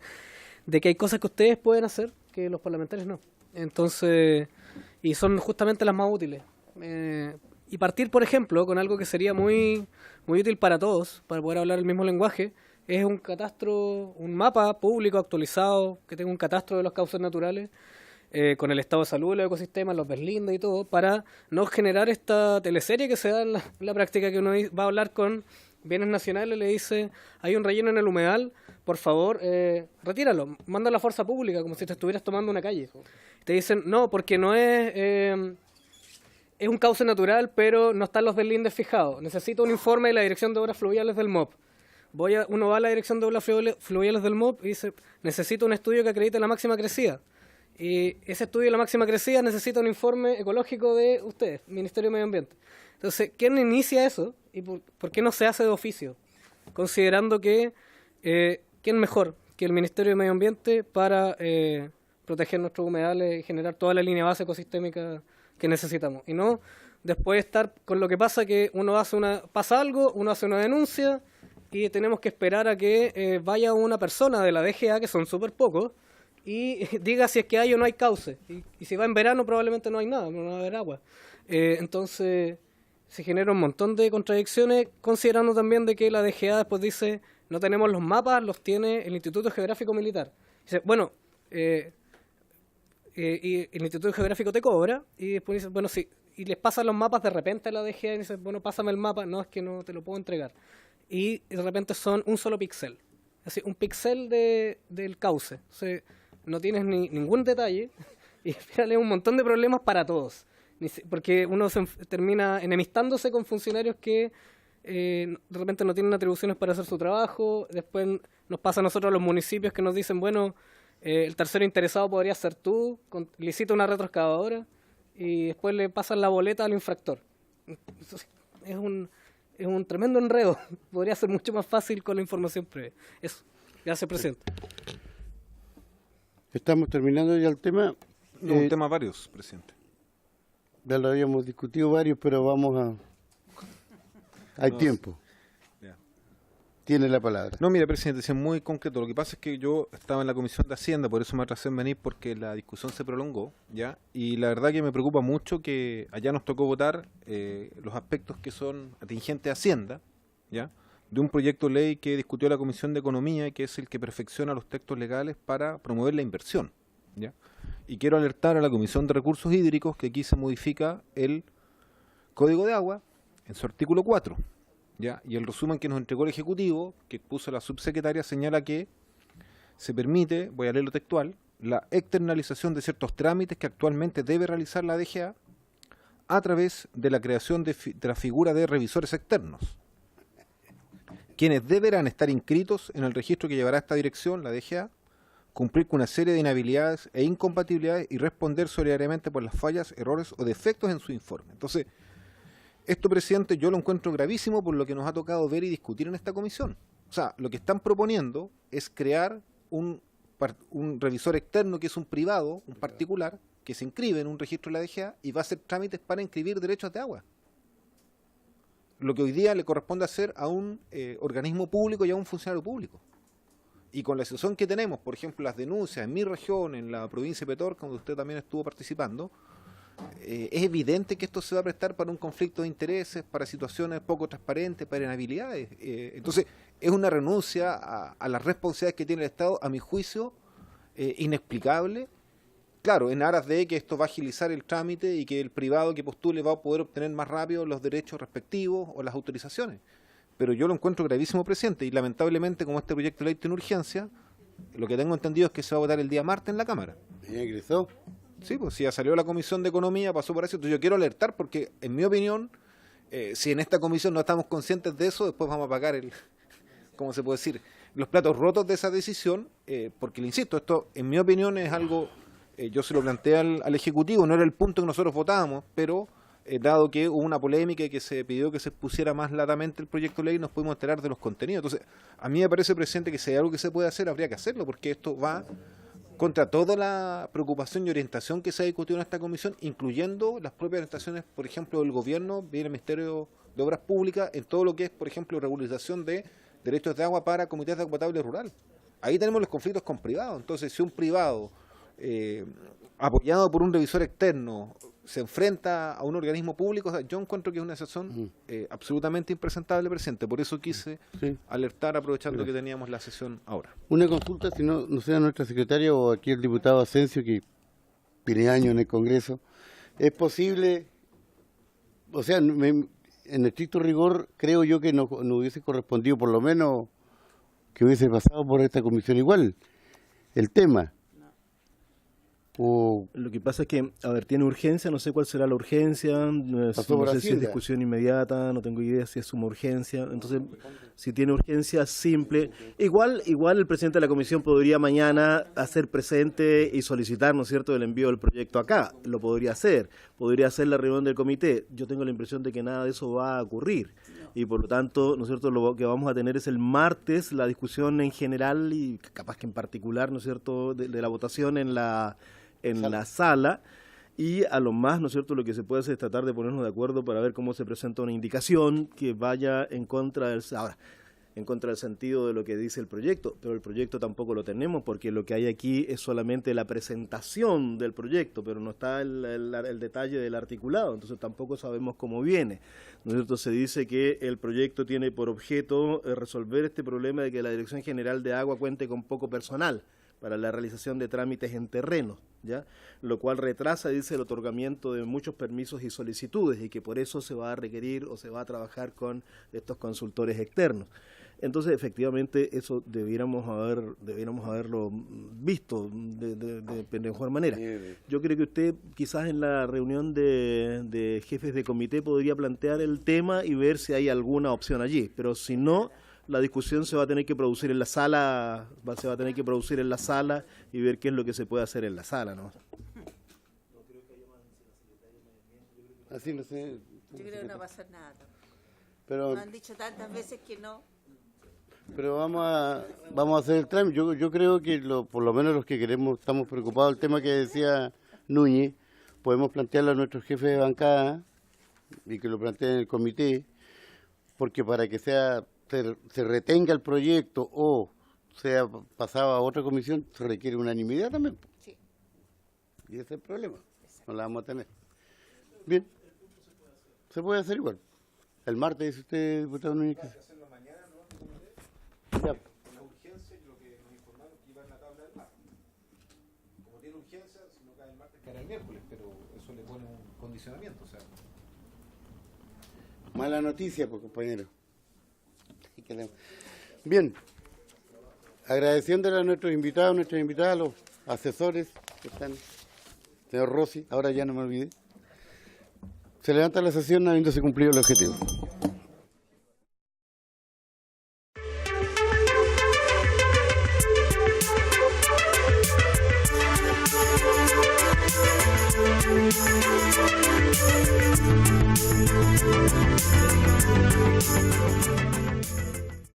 que hay cosas que ustedes pueden hacer que los parlamentarios no. Entonces, y son justamente las más útiles. Y partir, por ejemplo, con algo que sería muy útil para todos, para poder hablar el mismo lenguaje, es un catastro, un mapa público actualizado, que tenga un catastro de los cauces naturales, con el estado de salud de los ecosistemas, los deslindes y todo, para no generar esta teleserie que se da en la práctica, que uno va a hablar con bienes nacionales, le dice, hay un relleno en el humedal, por favor, retíralo, manda a la fuerza pública, como si te estuvieras tomando una calle. Te dicen, no, porque no es un cauce natural, pero no están los deslindes fijados. Necesito un informe de la Dirección de Obras Fluviales del MOP. Uno va a la Dirección de Obras Fluviales del MOP y dice, necesito un estudio que acredite la máxima crecida. Y ese estudio de la máxima crecida necesita un informe ecológico de ustedes, Ministerio de Medio Ambiente. Entonces, ¿quién inicia eso? ¿Y por qué no se hace de oficio? Considerando que, ¿quién mejor que el Ministerio de Medio Ambiente para proteger nuestros humedales y generar toda la línea base ecosistémica que necesitamos? Y no después estar con lo que pasa, que uno pasa algo, uno hace una denuncia y tenemos que esperar a que vaya una persona de la DGA, que son súper pocos, y diga si es que hay o no hay cauce. Y si va en verano probablemente no hay nada, no va a haber agua. Entonces se genera un montón de contradicciones, considerando también de que la DGA después dice, no tenemos los mapas, los tiene el Instituto Geográfico Militar. Dice, bueno, y el Instituto Geográfico te cobra, y después dice, bueno, sí, y les pasan los mapas de repente a la DGA y dice, bueno, pásame el mapa, no, es que no te lo puedo entregar. Y de repente son un solo píxel, así, un píxel del cauce. O sea, no tienes ningún detalle, y fíjale, un montón de problemas para todos. Porque uno termina enemistándose con funcionarios que de repente no tienen atribuciones para hacer su trabajo. Después nos pasa a nosotros, a los municipios, que nos dicen, bueno, el tercero interesado podría ser tú, licita una retroexcavadora, y después le pasan la boleta al infractor. Entonces, es un tremendo enredo. Podría ser mucho más fácil con la información previa. Eso. Gracias, presidente. Estamos terminando ya el tema. No, un tema varios, presidente. Ya lo habíamos discutido varios, pero vamos a... Hay tiempo. Ya. Tiene la palabra. No, mire, presidente, es muy concreto. Lo que pasa es que yo estaba en la Comisión de Hacienda, por eso me atrasé en venir, porque la discusión se prolongó, ¿ya? Y la verdad que me preocupa mucho que allá nos tocó votar los aspectos que son atingentes a Hacienda, ¿ya? De un proyecto de ley que discutió la Comisión de Economía y que es el que perfecciona los textos legales para promover la inversión, ¿ya? Y quiero alertar a la Comisión de Recursos Hídricos que aquí se modifica el Código de Agua en su artículo 4, ¿ya? Y el resumen que nos entregó el Ejecutivo, que puso la subsecretaria, señala que se permite, voy a leerlo textual, la externalización de ciertos trámites que actualmente debe realizar la DGA a través de la creación de la figura de revisores externos, quienes deberán estar inscritos en el registro que llevará esta dirección, la DGA, cumplir con una serie de inhabilidades e incompatibilidades y responder solidariamente por las fallas, errores o defectos en su informe. Entonces, esto, presidente, yo lo encuentro gravísimo por lo que nos ha tocado ver y discutir en esta comisión. O sea, lo que están proponiendo es crear un revisor externo que es un privado, un particular, que se inscribe en un registro de la DGA y va a hacer trámites para inscribir derechos de agua. Lo que hoy día le corresponde hacer a un organismo público y a un funcionario público. Y con la situación que tenemos, por ejemplo, las denuncias en mi región, en la provincia de Petorca, donde usted también estuvo participando, es evidente que esto se va a prestar para un conflicto de intereses, para situaciones poco transparentes, para inhabilidades. Entonces, es una renuncia a las responsabilidades que tiene el Estado, a mi juicio, inexplicable. Claro, en aras de que esto va a agilizar el trámite y que el privado que postule va a poder obtener más rápido los derechos respectivos o las autorizaciones. Pero yo lo encuentro gravísimo, presidente, y lamentablemente, como este proyecto de ley tiene urgencia, lo que tengo entendido es que se va a votar el día martes en la Cámara. ¿Ya ingresó? Sí, pues si ya salió la Comisión de Economía, pasó por eso. Entonces yo quiero alertar porque, en mi opinión, si en esta comisión no estamos conscientes de eso, después vamos a pagar ¿cómo se puede decir? Los platos rotos de esa decisión, porque, le insisto, esto, en mi opinión, es algo, yo se lo planteé al Ejecutivo, no era el punto que nosotros votábamos, pero... dado que hubo una polémica y que se pidió que se expusiera más latamente el proyecto de ley, nos pudimos enterar de los contenidos. Entonces, a mí me parece, presidente, que si hay algo que se puede hacer, habría que hacerlo, porque esto va contra toda la preocupación y orientación que se ha discutido en esta comisión, incluyendo las propias orientaciones, por ejemplo, del Gobierno, del Ministerio de Obras Públicas, en todo lo que es, por ejemplo, regularización de derechos de agua para comités de agua potable rural. Ahí tenemos los conflictos con privados. Entonces, si un privado, apoyado por un revisor externo, se enfrenta a un organismo público, o sea, yo encuentro que es una situación absolutamente impresentable, presidente. Por eso quise alertar, aprovechando que teníamos la sesión ahora. Una consulta, si no sea nuestra secretaria o aquí el diputado Asensio, que tiene años en el Congreso, ¿es posible, o sea, en estricto rigor, creo yo que no hubiese correspondido, por lo menos, que hubiese pasado por esta comisión igual, el tema? Lo que pasa es que, a ver, tiene urgencia, no sé cuál será la urgencia, no sé si es discusión inmediata, no tengo idea si es suma urgencia, entonces, si tiene urgencia simple, igual el presidente de la comisión podría mañana hacer presente y solicitar, ¿no es cierto?, el envío del proyecto acá, lo podría hacer la reunión del comité. Yo tengo la impresión de que nada de eso va a ocurrir, y por lo tanto, ¿no es cierto?, lo que vamos a tener es el martes la discusión en general y capaz que en particular, ¿no es cierto?, de la votación en la sala, y a lo más, ¿no es cierto?, lo que se puede hacer es tratar de ponernos de acuerdo para ver cómo se presenta una indicación que vaya en contra del... Ahora, en contra del sentido de lo que dice el proyecto, pero el proyecto tampoco lo tenemos porque lo que hay aquí es solamente la presentación del proyecto, pero no está el detalle del articulado, entonces tampoco sabemos cómo viene. ¿No es cierto? Se dice que el proyecto tiene por objeto resolver este problema de que la Dirección General de Agua cuente con poco personal para la realización de trámites en terreno, ¿ya? Lo cual retrasa, dice, el otorgamiento de muchos permisos y solicitudes y que por eso se va a requerir o se va a trabajar con estos consultores externos. Entonces, efectivamente, eso debiéramos haberlo visto de mejor manera. Yo creo que usted quizás en la reunión de jefes de comité podría plantear el tema y ver si hay alguna opción allí, pero si no, la discusión se va a tener que producir en la sala, y ver qué es lo que se puede hacer en la sala, ¿no? Así no sé. Yo creo que no va a pasar nada. Pero, nos han dicho tantas veces que no. Pero vamos a hacer el trámite. Yo creo que por lo menos los que queremos, estamos preocupados del tema que decía Núñez, podemos plantearlo a nuestros jefes de bancada y que lo planteen en el comité, porque para que se retenga el proyecto o sea pasado a otra comisión, se requiere unanimidad también. Sí. Y ese es el problema. No la vamos a tener. Bien. Se puede hacer igual. El martes, dice usted, diputado Núñez. Ya. La urgencia, lo que nos informaron que iba en la tabla del martes. Como tiene urgencia, si no cae el martes, caerá el miércoles, pero eso le pone un condicionamiento. O sea. Mala noticia, pues, compañero. Bien. Agradeciéndole a nuestros invitados, nuestras invitadas, a los asesores que están. Señor Rossi, ahora ya no me olvidé. Se levanta la sesión habiéndose cumplido el objetivo.